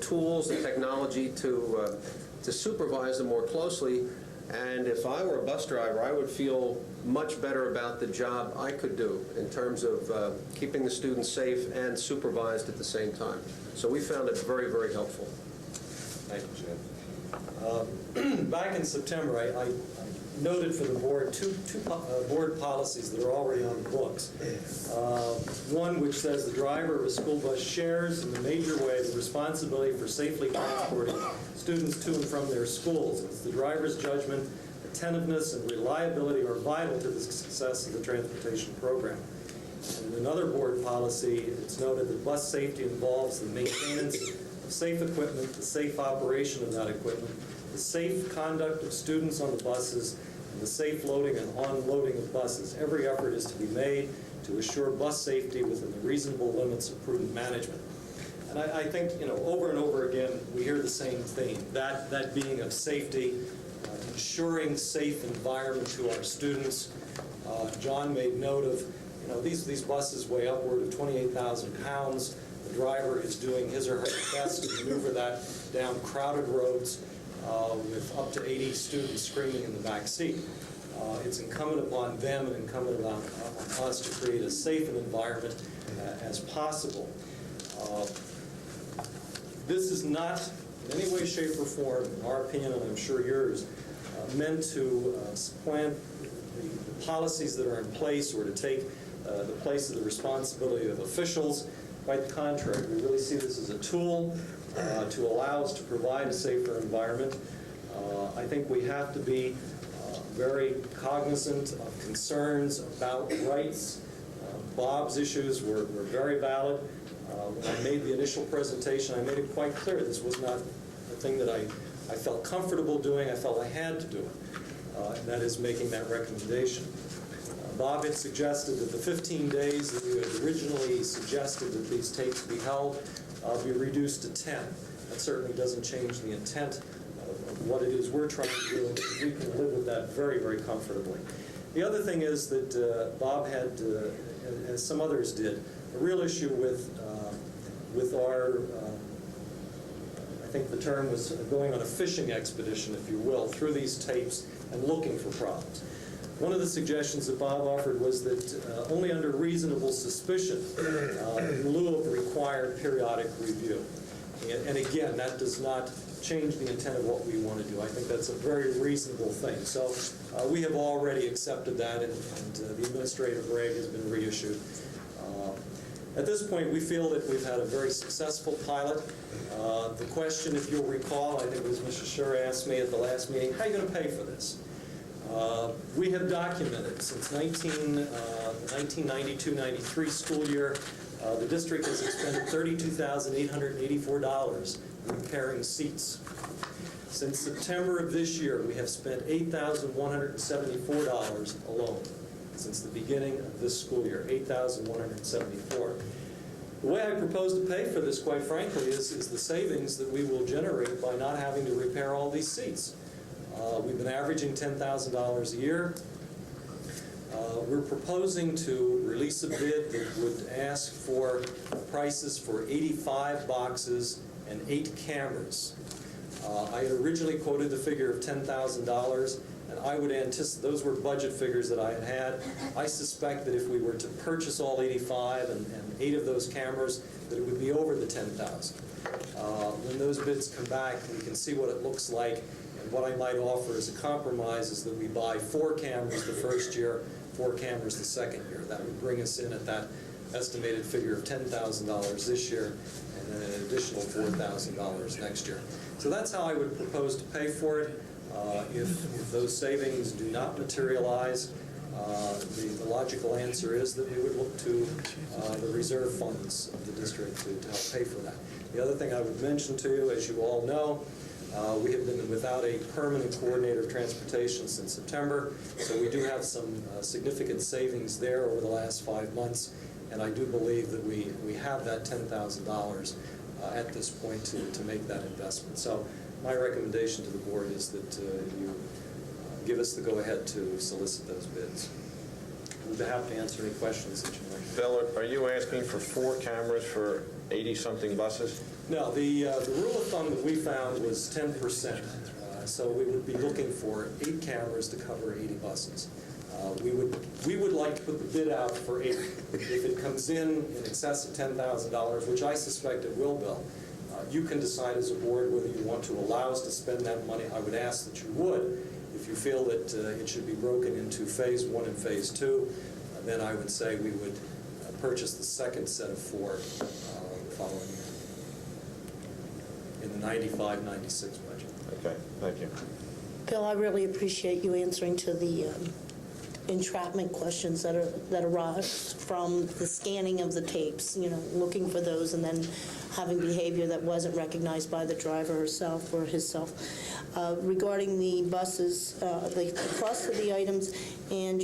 tools, the technology to supervise them more closely. And if I were a bus driver, I would feel much better about the job I could do in terms of keeping the students safe and supervised at the same time. So we found it very, very helpful. Thank you, Jim. Back in September, I noted for the board two board policies that are already on the books. One which says the driver of a school bus shares in a major way the responsibility for safely transporting students to and from their schools. It's the driver's judgment, attentiveness, and reliability are vital to the success of the transportation program. And in another board policy, it's noted that bus safety involves the maintenance of safe equipment, the safe operation of that equipment, the safe conduct of students on the buses, and the safe loading and unloading of buses. Every effort is to be made to assure bus safety within the reasonable limits of prudent management. And I think, over and over again, we hear the same theme, that being of safety, ensuring safe environment to our students. John made note of, these buses weigh upward of 28,000 pounds. The driver is doing his or her best to maneuver that down crowded roads with up to 80 students screaming in the back seat. It's incumbent upon them and incumbent upon us to create as safe an environment as possible. This is not in any way, shape, or form, in our opinion, and I'm sure yours, meant to supplant the policies that are in place or to take the place of the responsibility of officials. Quite the contrary, we really see this as a tool to allow us to provide a safer environment. I think we have to be very cognizant of concerns about rights. Bob's issues were very valid. When I made the initial presentation, I made it quite clear this was not a thing that I felt comfortable doing. I felt I had to do it, and that is making that recommendation. Bob had suggested that the 15 days that we had originally suggested that these tapes be held be reduced to 10. That certainly doesn't change the intent of what it is we're trying to do, and we can live with that very, very comfortably. The other thing is that Bob had, as some others did, a real issue with our, I think the term was going on a fishing expedition, if you will, through these tapes and looking for problems. One of the suggestions that Bob offered was that only under reasonable suspicion, in lieu of required periodic review. And again, that does not change the intent of what we want to do. I think that's a very reasonable thing. So we have already accepted that, and the administrative reg has been reissued. At this point, we feel that we've had a very successful pilot. The question, if you'll recall, I think it was Mrs. Schur asked me at the last meeting, how are you going to pay for this? We have documented since the 1992-93 school year, the district has expended $32,884 repairing seats. Since September of this year, we have spent $8,174 alone. Since the beginning of this school year, $8,174. The way I propose to pay for this, quite frankly, is the savings that we will generate by not having to repair all these seats. We've been averaging $10,000 a year. We're proposing to release a bid that would ask for prices for 85 boxes and 8 cameras. I had originally quoted the figure of $10,000, and I would anticipate, those were budget figures that I had. I suspect that if we were to purchase all 85 and 8 of those cameras, that it would be over the $10,000. When those bids come back, we can see what it looks like. What I might offer as a compromise is that we buy 4 cameras the first year, 4 cameras the second year. That would bring us in at that estimated figure of $10,000 this year, and then an additional $4,000 next year. So that's how I would propose to pay for it. If those savings do not materialize, the logical answer is that we would look to the reserve funds of the district to help pay for that. The other thing I would mention to you, as you all know, we have been without a permanent coordinator of transportation since September, so we do have some significant savings there over the last 5 months, and I do believe that we have that $10,000 at this point to make that investment. So my recommendation to the board is that you give us the go-ahead to solicit those bids. We'll be happy to answer any questions that you might have. Bill, are you asking for 4 cameras for 80-something buses? No, the rule of thumb that we found was 10%. So we would be looking for 8 cameras to cover 80 buses. We would like to put the bid out for 8. If it comes in excess of $10,000, which I suspect it will, Bill, you can decide as a board whether you want to allow us to spend that money. I would ask that you would. If If you feel that it should be broken into Phase 1 and Phase 2, then I would say we would purchase the second set of 4 the following year in the 95-96 budget. Okay, thank you. Bill, I really appreciate you answering to the entrapment questions that arise from the scanning of the tapes, looking for those and then having behavior that wasn't recognized by the driver herself or himself. Regarding the buses, the cost of the items and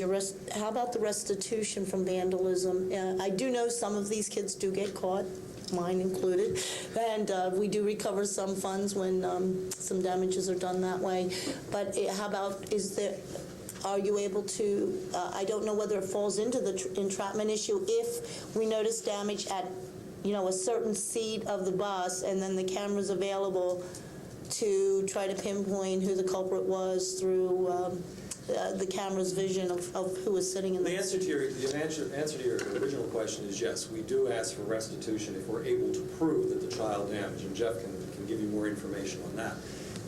how about the restitution from vandalism? I do know some of these kids do get caught, mine included, and we do recover some funds when some damages are done that way. But how about, are you able to, I don't know whether it falls into the entrapment issue, if we notice damage at, a certain seat of the bus and then the camera's available to try to pinpoint who the culprit was through the camera's vision of who was sitting in the answer to your original question is yes. We do ask for restitution if we're able to prove that the child damaged, and Jeff can give you more information on that.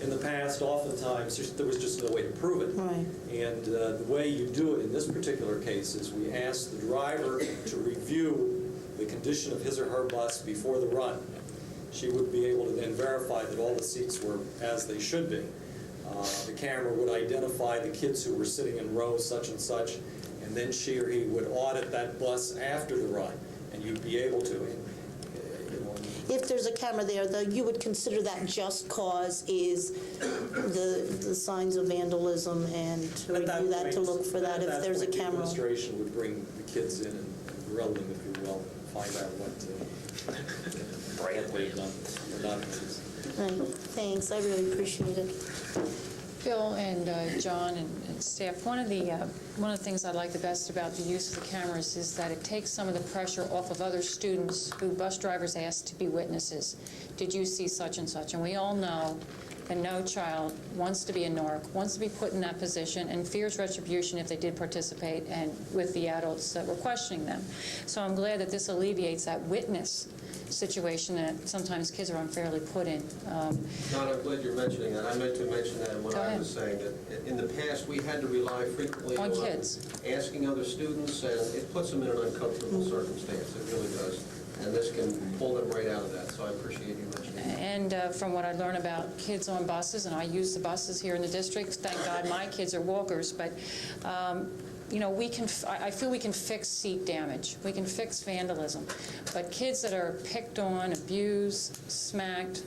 In the past, oftentimes, there was just no way to prove it. Right. And the way you do it in this particular case is we ask the driver to review the condition of his or her bus before the run. She would be able to then verify that all the seats were as they should be. The camera would identify the kids who were sitting in row such and such, and then she or he would audit that bus after the run, and you'd be able to. If there's a camera there, though, you would consider that just cause is the signs of vandalism and to review that, to look for that if there's a camera. The administration would bring the kids in and grill them, if you will, find out what they've done or not. Right. Thanks. I really appreciate it. Bill and John and staff, one of the things I like the best about the use of the cameras is that it takes some of the pressure off of other students who bus drivers ask to be witnesses. Did you see such and such? And we all know that no child wants to be a narc, wants to be put in that position, and fears retribution if they did participate and with the adults that were questioning them. So I'm glad that this alleviates that witness situation that sometimes kids are unfairly put in. Don, I'm glad you're mentioning that. I meant to mention that in what I was saying, that in the past we had to rely frequently on kids asking other students, and it puts them in an uncomfortable circumstance. It really does. And this can pull them right out of that, so I appreciate you mentioning that. And from what I learn about kids on buses, and I use the buses here in the district, thank God my kids are walkers, but I feel we can fix seat damage. We can fix vandalism. But kids that are picked on, abused, smacked,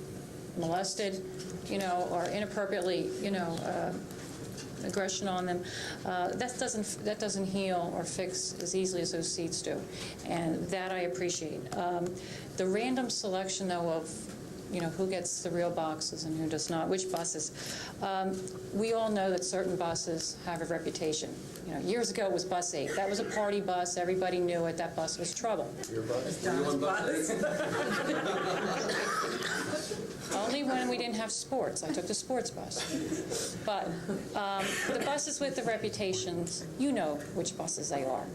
molested, or inappropriately, aggression on them, that doesn't heal or fix as easily as those seats do. And that I appreciate. The random selection, though, of who gets the real boxes and who does not, which buses. We all know that certain buses have a reputation. Years ago it was Bus 8. That was a party bus. Everybody knew it. That bus was trouble. Your bus? Were you on Bus 8? Only when we didn't have sports. I took the sports bus. But the buses with the reputations, you know which buses they are.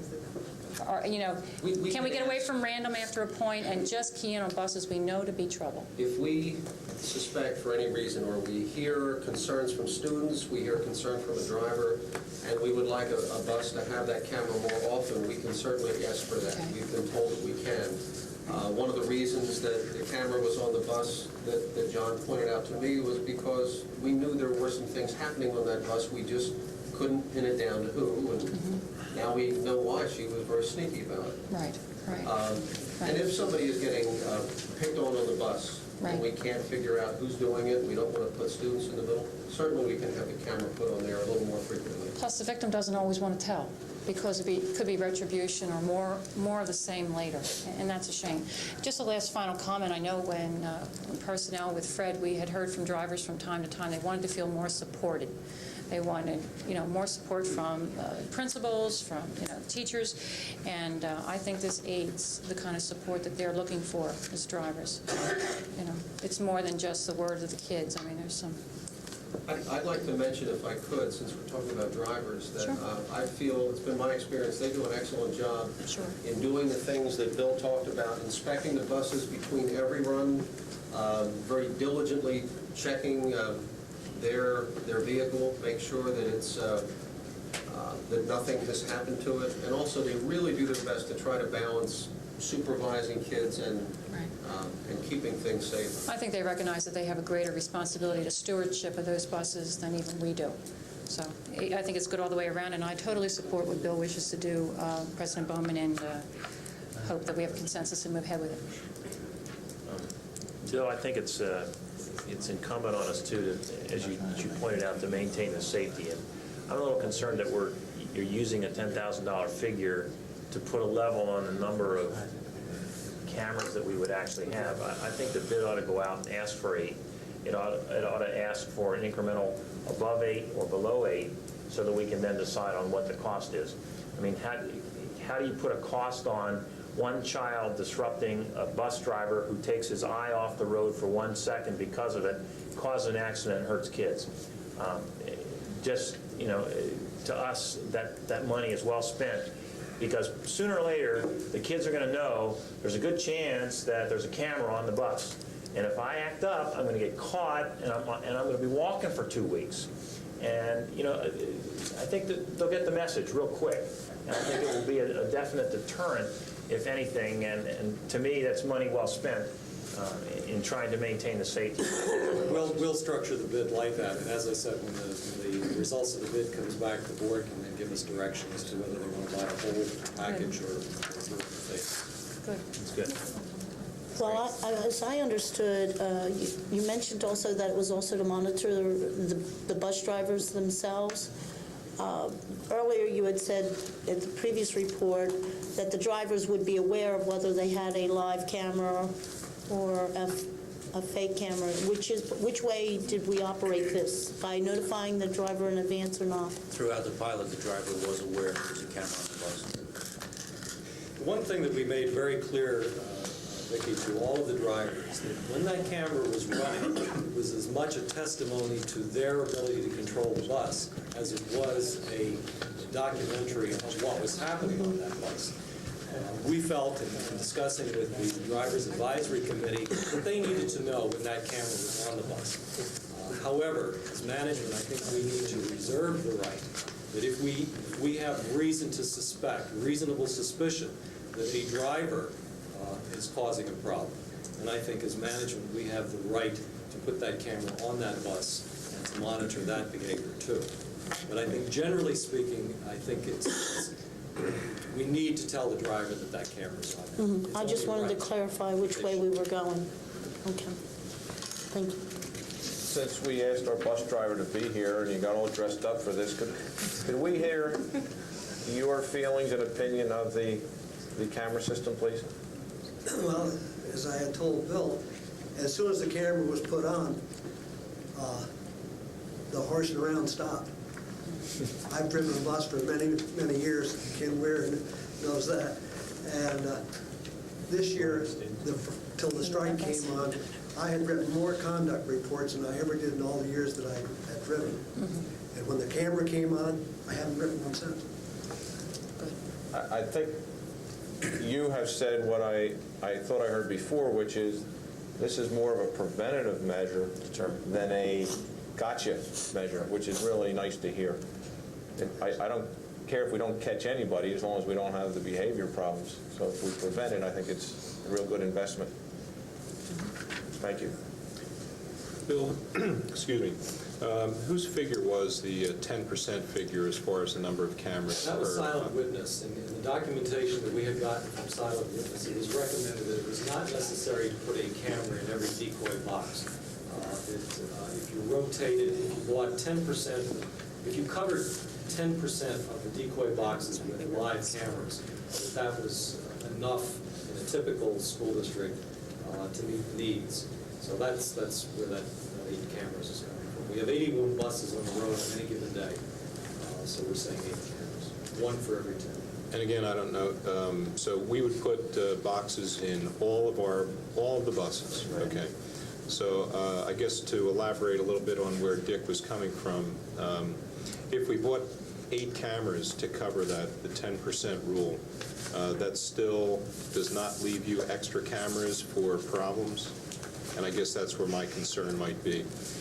Can we get away from random after a point and just key in on buses we know to be trouble? If we suspect for any reason, or we hear concerns from students, we hear concern from a driver, and we would like a bus to have that camera more often, we can certainly ask for that. Okay. We've been told that we can. One of the reasons that the camera was on the bus that John pointed out to me was because we knew there were some things happening on that bus. We just couldn't pin it down to who, and now we know why. She was very sneaky about it. Right. And if somebody is getting picked on the bus, and we can't figure out who's doing it, we don't want to put students in the middle, certainly we can have the camera put on there a little more frequently. Plus, the victim doesn't always want to tell, because it could be retribution or more of the same later, and that's a shame. Just a last final comment. I know when personnel with Fred, we had heard from drivers from time to time, they wanted to feel more supported. They wanted, more support from principals, from, teachers, and I think this aids the kind of support that they're looking for as drivers. It's more than just the words of the kids. I mean, there's some. I'd like to mention, if I could, since we're talking about drivers, that I feel, it's been my experience, they do an excellent job in doing the things that Bill talked about, inspecting the buses between every run, very diligently checking their vehicle, make sure that it's that nothing has happened to it, and also they really do their best to try to balance supervising kids and keeping things safe. I think they recognize that they have a greater responsibility to stewardship of those buses than even we do. So I think it's good all the way around, and I totally support what Bill wishes to do, President Bowman, and hope that we have consensus and move ahead with it. Bill, I think it's incumbent on us, too, to, as you pointed out, to maintain the safety. And I'm a little concerned that you're using a $10,000 figure to put a level on the number of cameras that we would actually have. I think the bid ought to go out and ask for 8. It ought to ask for an incremental above 8 or below 8, so that we can then decide on what the cost is. I mean, how do you put a cost on one child disrupting a bus driver who takes his eye off the road for 1 second because of it, causes an accident, and hurts kids? To us, that money is well spent, because sooner or later, the kids are going to know there's a good chance that there's a camera on the bus. And if I act up, I'm going to get caught, and I'm going to be walking for 2 weeks. And, I think that they'll get the message real quick. And I think it will be a definite deterrent, if anything. And to me, that's money well spent in trying to maintain the safety. We'll structure the bid like that. And as I said, when the results of the bid comes back, the board can then give us direction as to whether they want to buy a whole package or things. Good. That's good. Well, as I understood, you mentioned also that it was also to monitor the bus drivers themselves. Earlier, you had said at the previous report that the drivers would be aware of whether they had a live camera or a fake camera. Which way did we operate this? By notifying the driver in advance or not? Throughout the pilot, the driver was aware there was a camera on the bus. One thing that we made very clear, Vicki, to all of the drivers, that when that camera was running, it was as much a testimony to their ability to control the bus as it was a documentary of what was happening on that bus. We felt, in discussing with the Drivers Advisory Committee, that they needed to know when that camera was on the bus. However, as management, I think we need to reserve the right that if we have reason to suspect, reasonable suspicion, that a driver is causing a problem. And I think as management, we have the right to put that camera on that bus and to monitor that behavior too. But I think generally speaking, I think we need to tell the driver that camera's on. I just wanted to clarify which way we were going. Okay. Thank you. Since we asked our bus driver to be here and you got all dressed up for this, could we hear your feelings and opinion of the camera system, please? Well, as I had told Bill, as soon as the camera was put on, the horsing around stopped. I've driven a bus for many, many years. Ken Weir knows that. And this year, till the strike came on, I had written more conduct reports than I ever did in all the years that I had driven. And when the camera came on, I haven't written one since. I think you have said what I thought I heard before, which is this is more of a preventative measure than a gotcha measure, which is really nice to hear. I don't care if we don't catch anybody as long as we don't have the behavior problems. So if we prevent it, I think it's a real good investment. Thank you. Bill, excuse me, whose figure was the 10% figure as far as the number of cameras? That was silent witness. In the documentation that we had gotten from silent witness, it was recommended that it was not necessary to put a camera in every decoy box. If you rotated, if you bought 10%, if you covered 10% of the decoy boxes with live cameras, that was enough in a typical school district to meet the needs. So that's where that 8 cameras is coming from. We have 81 buses on the road on any given day, so we're saying 8 cameras, 1 for every 10. And again, I don't know. So we would put boxes in all of the buses. Right. Okay. So I guess to elaborate a little bit on where Dick was coming from, if we bought 8 cameras to cover that, the 10% rule, that still does not leave you extra cameras for problems? and I guess that's where my concern might be.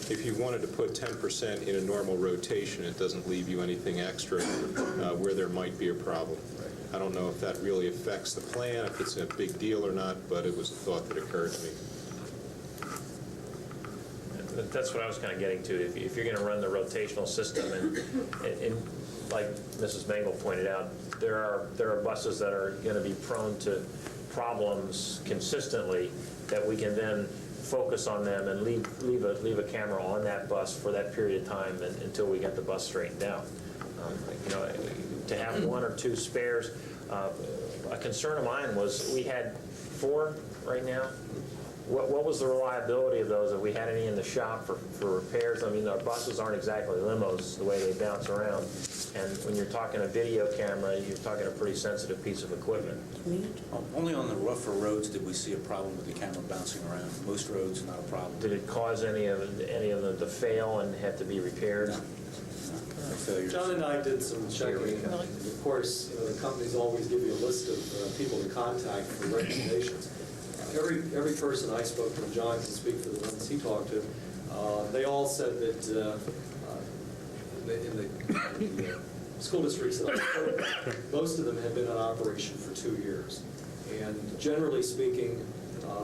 If you wanted to put 10% in a normal rotation, it doesn't leave you anything extra where there might be a problem. I don't know if that really affects the plan, if it's a big deal or not, but it was a thought that occurred to me. That's what I was kind of getting to. If you're going to run the rotational system, and like Mrs. Mangle pointed out, there are buses that are going to be prone to problems consistently that we can then focus on them and leave a camera on that bus for that period of time until we get the bus straightened out. You know, to have one or two spares. A concern of mine was we had 4 right now. What was the reliability of those? If we had any in the shop for repairs? I mean, our buses aren't exactly limos the way they bounce around. And when you're talking a video camera, you're talking a pretty sensitive piece of equipment. Only on the rougher roads did we see a problem with the camera bouncing around. Most roads, not a problem. Did it cause any of them to fail and have to be repaired? No. Failures. John and I did some checking. Of course, you know, the companies always give you a list of people to contact for recommendations. Every person I spoke to, John can speak for the ones he talked to, they all said that in the school districts that I spoke to, most of them have been in operation for 2 years. And generally speaking,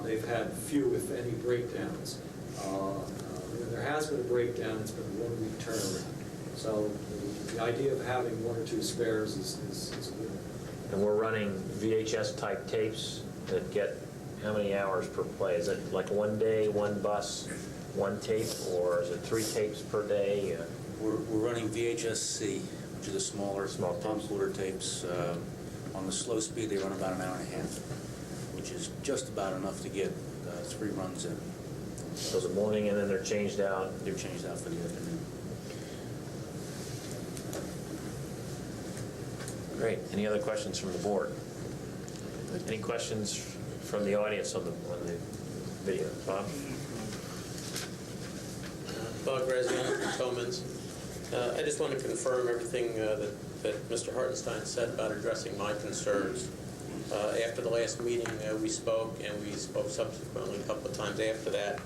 they've had few, if any, breakdowns. When there has been a breakdown, it's been a 1-week turnaround. So the idea of having 1 or 2 spares is a good one. And we're running VHS-type tapes that get how many hours per play? Is it like 1 day, 1 bus, 1 tape, or is it 3 tapes per day? We're running VHS-C, which are the small top-loader tapes. On the slow speed, they run about 1.5 hours, which is just about enough to get 3 runs in. So the morning, and then they're changed out? They're changed out for the afternoon. Great. Any other questions from the board? Any questions from the audience on the video? Bob? Bob Graziano from Tomans. I just want to confirm everything that Mr. Hartenstein said about addressing my concerns. After the last meeting, we spoke, and we spoke subsequently a couple of times after that,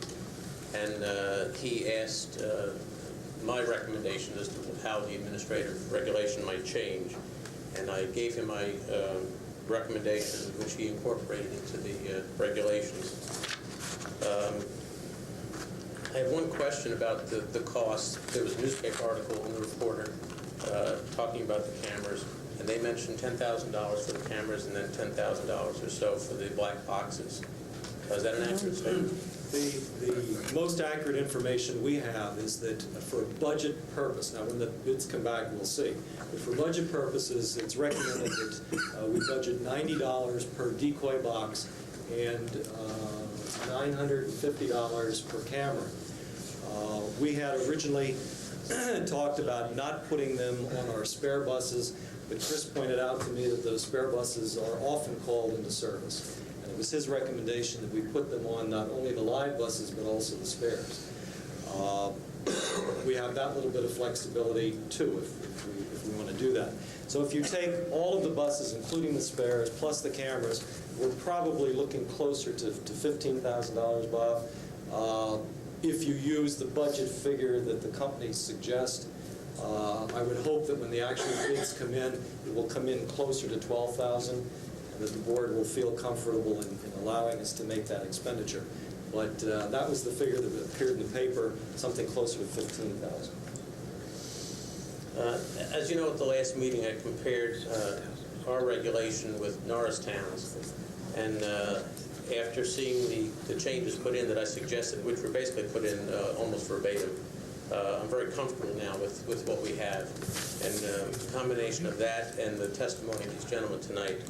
and he asked my recommendation as to how the administrative regulation might change, and I gave him my recommendation, which he incorporated into the regulations. I have one question about the cost. There was a newspaper article in the Reporter talking about the cameras, and they mentioned $10,000 for the cameras and then $10,000 or so for the black boxes. Is that an accurate statement? The most accurate information we have is that for budget purpose, now when the bids come back, we'll see, but for budget purposes, it's recommended that we budget $90 per decoy box and $950 per camera. We had originally talked about not putting them on our spare buses, but Chris pointed out to me that those spare buses are often called into service. And it was his recommendation that we put them on not only the live buses, but also the spares. We have that little bit of flexibility, too, if we want to do that. So if you take all of the buses, including the spares, plus the cameras, we're probably looking closer to $15,000, Bob. If you use the budget figure that the companies suggest, I would hope that when the actual bids come in, it will come in closer to $12,000, and that the board will feel comfortable in allowing us to make that expenditure. But that was the figure that appeared in the paper, something closer to $15,000. As you know, at the last meeting, I compared our regulation with Norristown's, and after seeing the changes put in that I suggested, which were basically put in almost verbatim, I'm very comfortable now with what we have. And the combination of that and the testimony of these gentlemen tonight,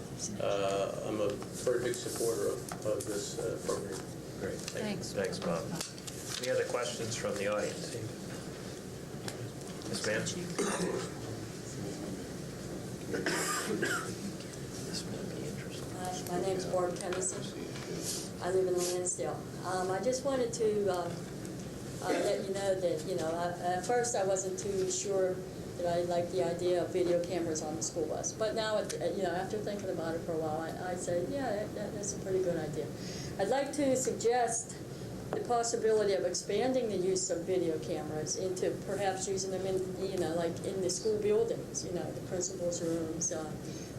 I'm a very big supporter of this program. Great. Thanks. Thanks, Bob. Any other questions from the audience? Ms. Mann? My name's Barb Tennyson. I live in Lansdale. I just wanted to let you know that, at first I wasn't too sure that I liked the idea of video cameras on the school bus. But now, after thinking about it for a while, I said, yeah, that's a pretty good idea. I'd like to suggest the possibility of expanding the use of video cameras into perhaps using them in, like in the school buildings, the principal's rooms,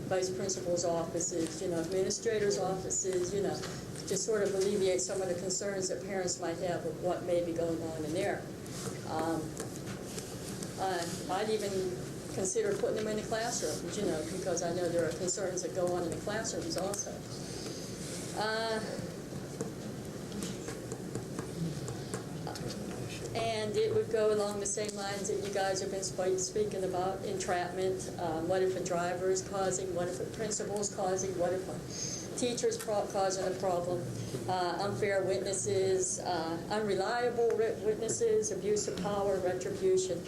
vice principal's offices, administrators' offices, to sort of alleviate some of the concerns that parents might have of what may be going on in there. I'd even consider putting them in the classrooms, because I know there are concerns that go on in the classrooms also. And it would go along the same lines that you guys have been speaking about, entrapment. What if a driver is causing, what if a principal is causing, what if a teacher is causing a problem, unfair witnesses, unreliable witnesses, abuse of power, retribution,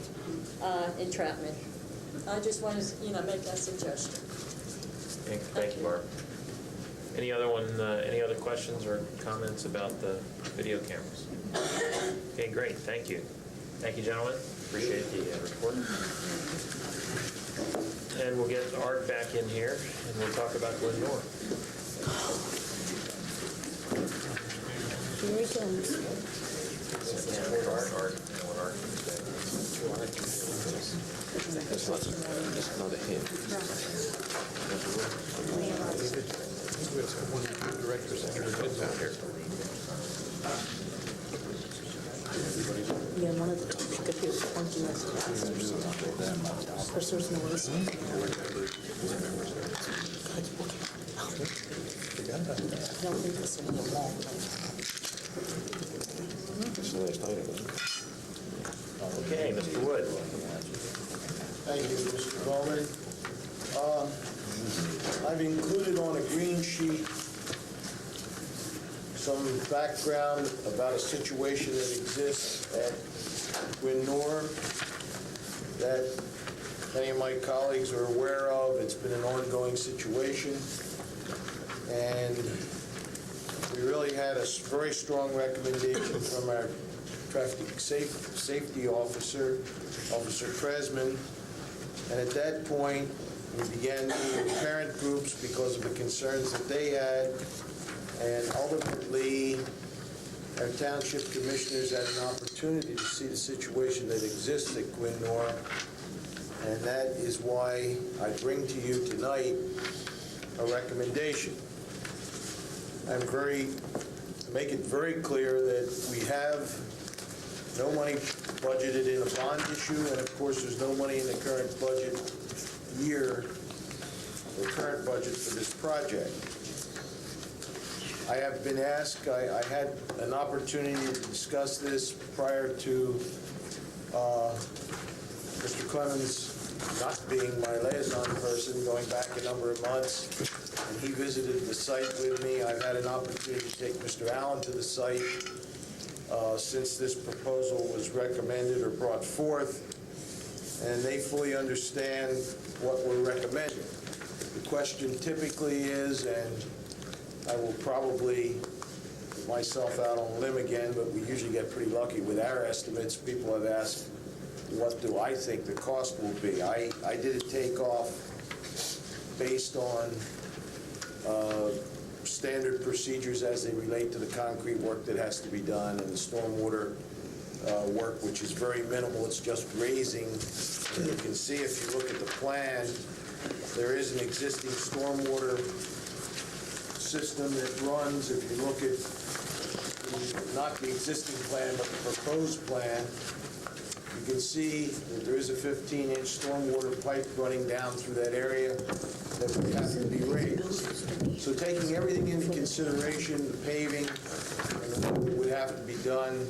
entrapment. I just want to, make that suggestion. Thank you, Barb. Any other questions or comments about the video cameras? Okay, great. Thank you. Thank you, gentlemen. Appreciate the report. And we'll get Art back in here, and we'll talk about Glen North. Here he comes. Just another hint. One of the directors out here. Yeah, one of the two should get here pointing us to us or something. Of course, there's no reason. I don't think this will be a long one. It's the last item, isn't it? Okay, Mr. Wood. Thank you, Mr. Bowman. I've included on a green sheet some background about a situation that exists at Gwyn Nor that many of my colleagues are aware of. It's been an ongoing situation, and we really had a very strong recommendation from our traffic safety officer, Officer Tresman, and at that point we began meeting with parent groups because of the concerns that they had, and ultimately our township commissioners had an opportunity to see the situation that exists at Gwyn Nor, and that is why I bring to you tonight a recommendation. Make it very clear that we have no money budgeted in a bond issue, and of course there's no money in the current budget year, the current budget for this project. I have been asked, I had an opportunity to discuss this prior to Mr. Clemens not being my liaison person, going back a number of months, and he visited the site with me. I've had an opportunity to take Mr. Allen to the site since this proposal was recommended or brought forth, and they fully understand what we're recommending. The question typically is, and I will probably put myself out on a limb again, but we usually get pretty lucky with our estimates. People have asked, what do I think the cost will be? I did a takeoff based on standard procedures as they relate to the concrete work that has to be done and the stormwater work, which is very minimal. It's just raising. And you can see if you look at the plan, there is an existing stormwater system that runs. If you look at not the existing plan, but the proposed plan, you can see that there is a 15-inch stormwater pipe running down through that area that would have to be raised. So taking everything into consideration, the paving, and what would have to be done,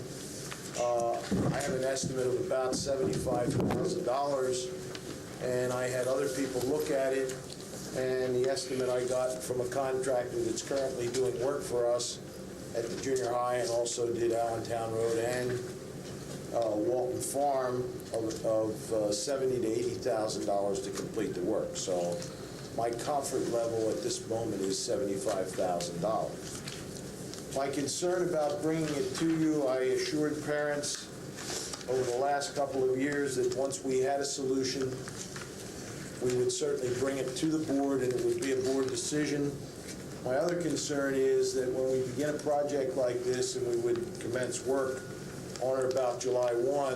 I have an estimate of about $75,000, and I had other people look at it, and the estimate I got from a contractor that's currently doing work for us at the junior high and also did Allentown Road and Walton Farm of $70,000 to $80,000 to complete the work. So my comfort level at this moment is $75,000. My concern about bringing it to you, I assured parents over the last couple of years that once we had a solution, we would certainly bring it to the board and it would be a board decision. My other concern is that when we begin a project like this and we would commence work on or about July 1,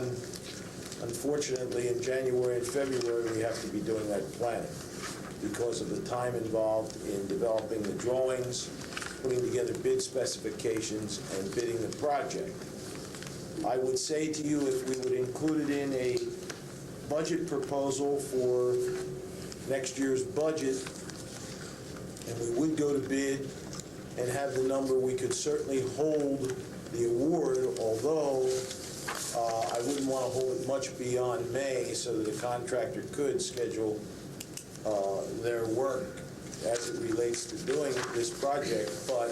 unfortunately, in January and February, we have to be doing that planning because of the time involved in developing the drawings, putting together bid specifications, and bidding the project. I would say to you, if we would include it in a budget proposal for next year's budget, and we would go to bid and have the number, we could certainly hold the award, although I wouldn't want to hold it much beyond May so that the contractor could schedule their work as it relates to doing this project. But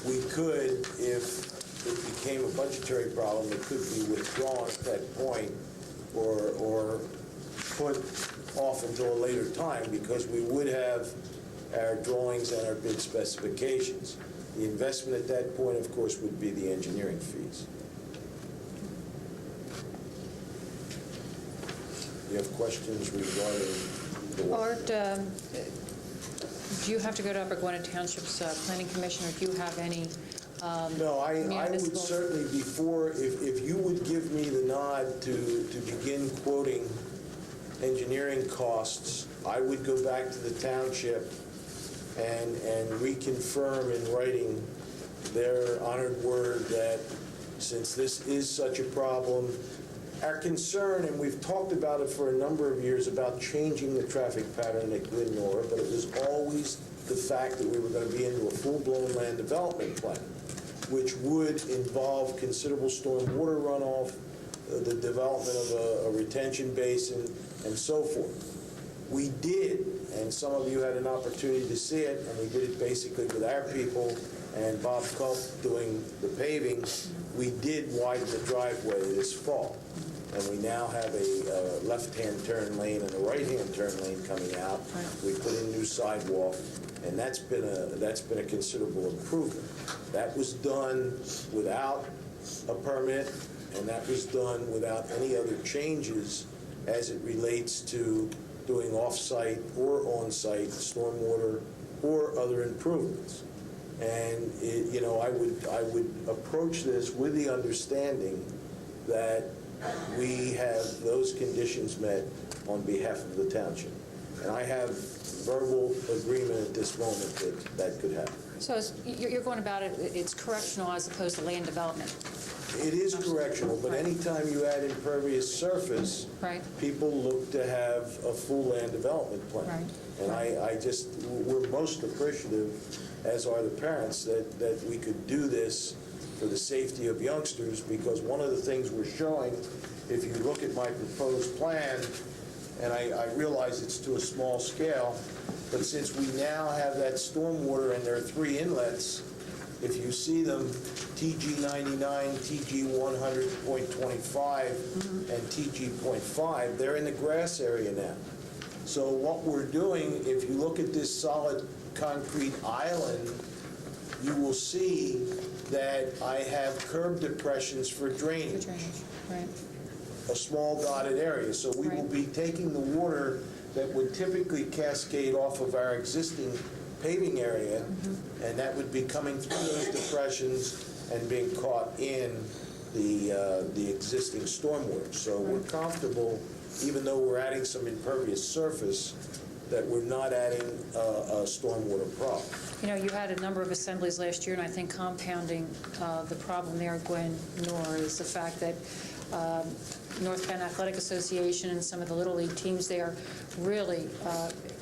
we could, if it became a budgetary problem, it could be withdrawn at that point or put off until a later time, because we would have our drawings and our bid specifications. The investment at that point, of course, would be the engineering fees. You have questions regarding the work? Art, do you have to go to Upper Gwinnett Township's Planning Commission, or do you have any No, I would municipal- certainly, before, if you would give me the nod to begin quoting engineering costs, I would go back to the township and reconfirm in writing their honored word that since this is such a problem, our concern, and we've talked about it for a number of years, about changing the traffic pattern at Glenora, but it was always the fact that we were going to be into a full-blown land development plan, which would involve considerable storm water runoff, the development of a retention basin, and so forth. We did, and some of you had an opportunity to see it, and we did it basically with our people and Bob Culp doing the paving. We did widen the driveway this fall, and we now have a left-hand turn lane and a right-hand turn lane coming out. We put in new sidewalk, and that's been a considerable improvement. That was done without a permit, and that was done without any other changes as it relates to doing off-site or on-site stormwater or other improvements. And I would approach this with the understanding that we have those conditions met on behalf of the township. And I have verbal agreement at this moment that could happen. So you're going about it, it's correctional as opposed to land development? It is correctional, but anytime you add impervious surface, Right. people look to have a full land development plan. Right. And we're most appreciative, as are the parents, that we could do this for the safety of youngsters, because one of the things we're showing, if you look at my proposed plan, and I realize it's to a small scale, but since we now have that stormwater and there are 3 inlets, if you see them, TG 99, TG 100.25, and TG 0.5, they're in the grass area now. So what we're doing, if you look at this solid concrete island, you will see that I have curb depressions for drainage. Right. A small dotted area. So we will be taking the water that would typically cascade off of our existing paving area, and that would be coming through those depressions and being caught in the existing stormwater. So we're comfortable, even though we're adding some impervious surface, that we're not adding a stormwater problem. You had a number of assemblies last year, and I think compounding the problem there at Gwen-Nor is the fact that North Penn Athletic Association and some of the Little League teams there really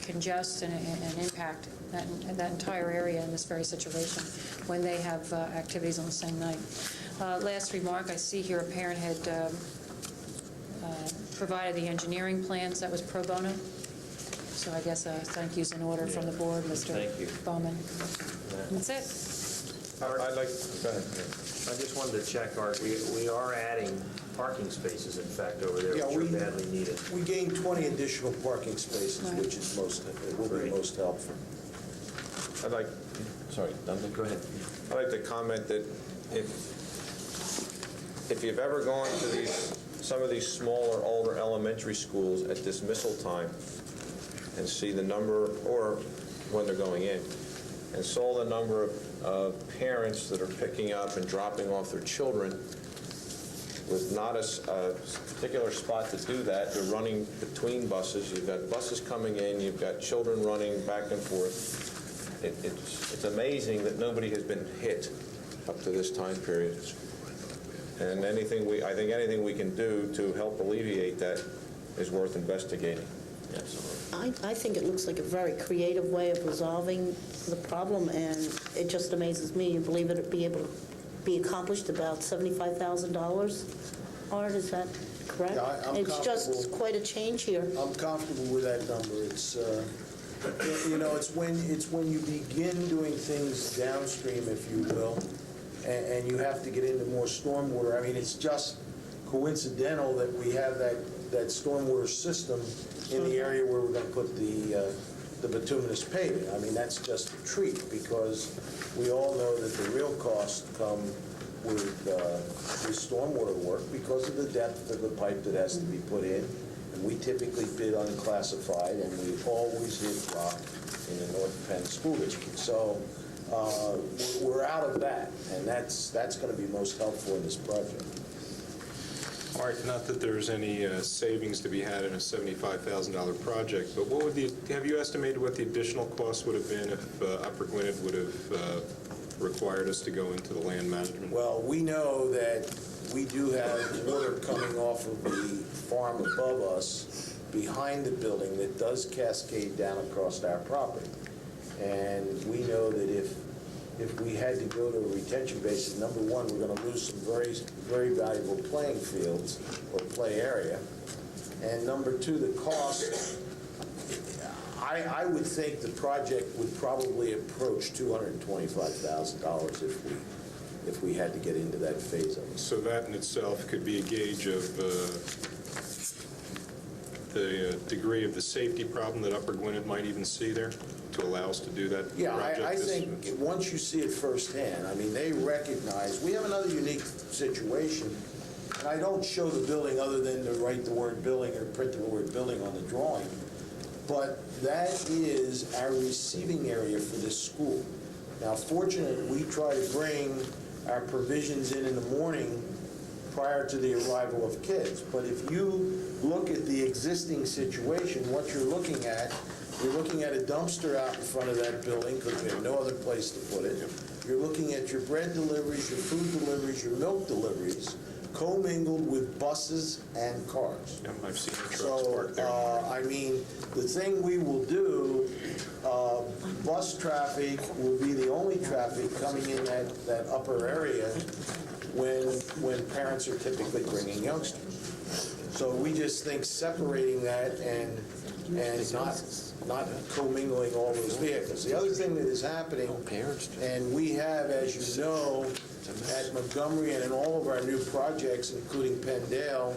congest and impact that entire area in this very situation when they have activities on the same night. Last remark, I see here a parent had provided the engineering plans. That was pro bono. So I guess thank yous in order from the board, Mr. Bowman. That's it. I'd like, go ahead. I just wanted to check, Art, we are adding parking spaces, in fact, over there, Yeah, which are badly needed. We gained 20 additional parking spaces, which is will be most helpful. I'd like, sorry, Dundee? Go ahead. I'd like to comment that if you've ever gone to some of these smaller, older elementary schools at dismissal time and see the number, or when they're going in, and saw the number of parents that are picking up and dropping off their children with not a particular spot to do that. They're running between buses. You've got buses coming in, you've got children running back and forth. It's amazing that nobody has been hit up to this time period. And I think anything we can do to help alleviate that is worth investigating. I think it looks like a very creative way of resolving the problem, and it just amazes me. You believe it would be able to be accomplished about $75,000? Art, is that correct? Yeah, I'm It's just comfortable. quite a change here. I'm comfortable with that number. It's, it's when you begin doing things downstream, if you will, and you have to get into more stormwater. I mean, it's just coincidental that we have that stormwater system in the area where we're going to put the bituminous paving. I mean, that's just a treat, because we all know that the real costs come with stormwater work because of the depth of the pipe that has to be put in. And we typically bid unclassified, and we always hit rock in the North Penn School District. So we're out of that, and that's going to be most helpful in this project. Art, not that there's any savings to be had in a $75,000 project, but have you estimated what the additional cost would have been if Upper Gwinnett would have required us to go into the land management? Well, we know that we do have water coming off of the farm above us, behind the building, that does cascade down across our property. And we know that if we had to go to a retention basin, number one, we're going to lose some very, very valuable playing fields or play area. And number two, the cost, I would think the project would probably approach $225,000 if we had to get into that phase of it. So that in itself could be a gauge of the degree of the safety problem that Upper Gwinnett might even see there to allow us to do that project? Yeah, I think once you see it firsthand, I mean, they recognize, we have another unique situation, and I don't show the building other than to write the word building or print the word building on the drawing, but that is our receiving area for this school. Now, fortunately, we try to bring our provisions in the morning prior to the arrival of kids. But if you look at the existing situation, what you're looking at a dumpster out in front of that building because we have no other place to put it. You're looking at your bread deliveries, your food deliveries, your milk deliveries, commingled with buses and cars. Yeah, I've seen the trucks parked there. I mean, the thing we will do, bus traffic will be the only traffic coming in that upper area when parents are typically bringing youngsters. So we just think separating that and not commingling all those vehicles. The other thing that is happening, and we have, as you know, at Montgomery and in all of our new projects, including Penndale,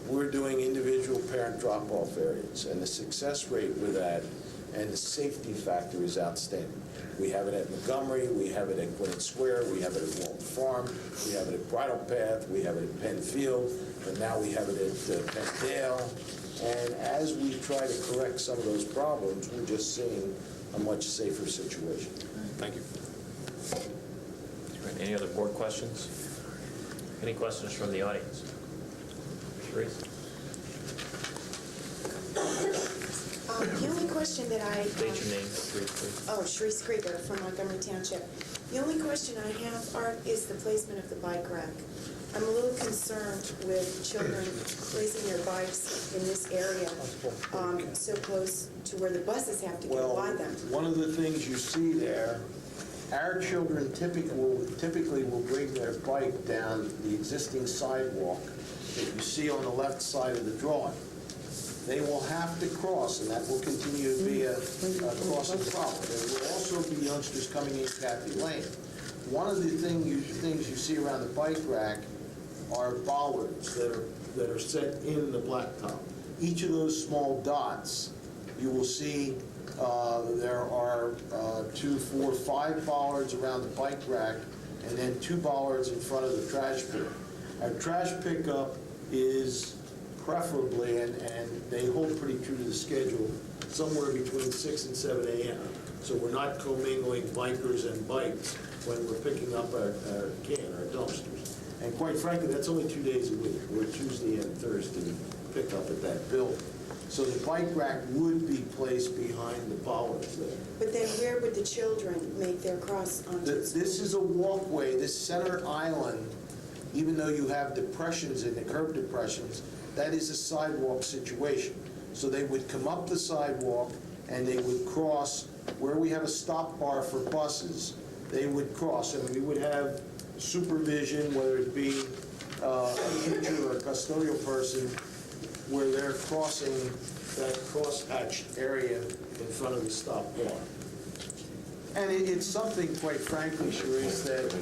we're doing individual parent drop-off areas, and the success rate with that and the safety factor is outstanding. We have it at Montgomery, we have it at Gwinnett Square, we have it at Walton Farm, we have it at Bridle Path, we have it at Penn Field, and now we have it at Penndale. And as we try to correct some of those problems, we're just seeing a much safer situation. Thank you. Any other board questions? Any questions from the audience? Sharice? The only question that I... State your name, please. Oh, Sharice Krieger from Montgomery Township. The only question I have, Art, is the placement of the bike rack. I'm a little concerned with children placing their bikes in this area so close to where the buses have to go by them. One of the things you see there, our children typically will bring their bike down the existing sidewalk that you see on the left side of the drawing. They will have to cross, and that will continue to be a crossing problem. There will also be youngsters coming in Kathy Lane. One of the things you see around the bike rack are bollards that are set in the blacktop. Each of those small dots, you will see there are 2, 4, 5 bollards around the bike rack, and then 2 bollards in front of the trash pickup. Our trash pickup is preferably, and they hold pretty true to the schedule, somewhere between 6 and 7 a.m. So we're not commingling bikers and bikes when we're picking up our dumpsters. And quite frankly, that's only 2 days a week. We're Tuesday and Thursday pick up at that building. So the bike rack would be placed behind the bollards there. But then where would the children make their cross onto the school? This is a walkway, this center island, even though you have depressions in the curb depressions, that is a sidewalk situation. So they would come up the sidewalk and they would cross where we have a stop bar for buses. They would cross, and we would have supervision, whether it be a teacher or a custodial person, where they're crossing that cross-hatched area in front of the stop bar. And it's something, quite frankly, Sharice, that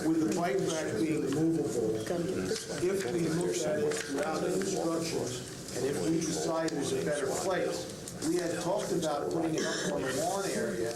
with the bike rack being movable, if we look at it throughout the instructions, and if we decide there's a better place, we had talked about putting it up on the lawn area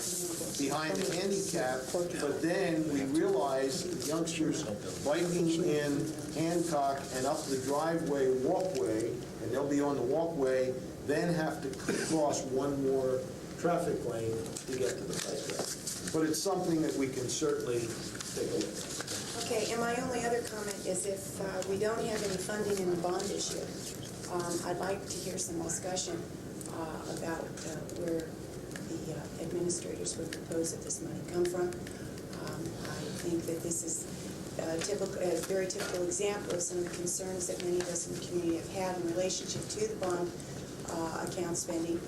behind the handicap, but then we realized the youngsters biking in Hancock and up the driveway walkway, and they'll be on the walkway, then have to cross one more traffic lane to get to the bike rack. But it's something that we can certainly take a look at. Okay, and my only other comment is if we don't have any funding in the bond issue, I'd like to hear some discussion about where the administrators would propose that this money come from. I think that this is a very typical example of some of the concerns that many of us in the community have had in relationship to the bond account spending.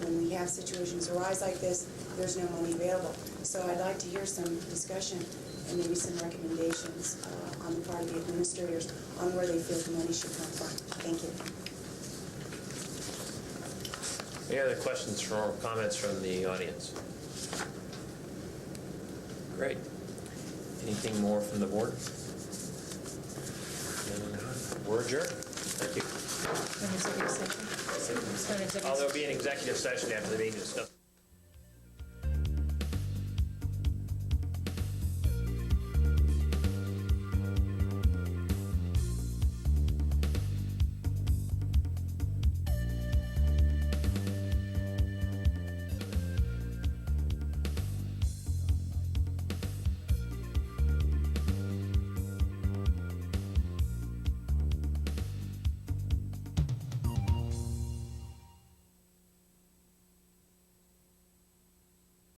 When we have situations arise like this, there's no money available. So I'd like to hear some discussion and maybe some recommendations on the part of the administrators on where they feel the money should come from. Thank you. Any other questions or comments from the audience? Great. Anything more from the board? We're adjourned. Thank you. An executive session? Oh, there'll be an executive session after the meeting to discuss.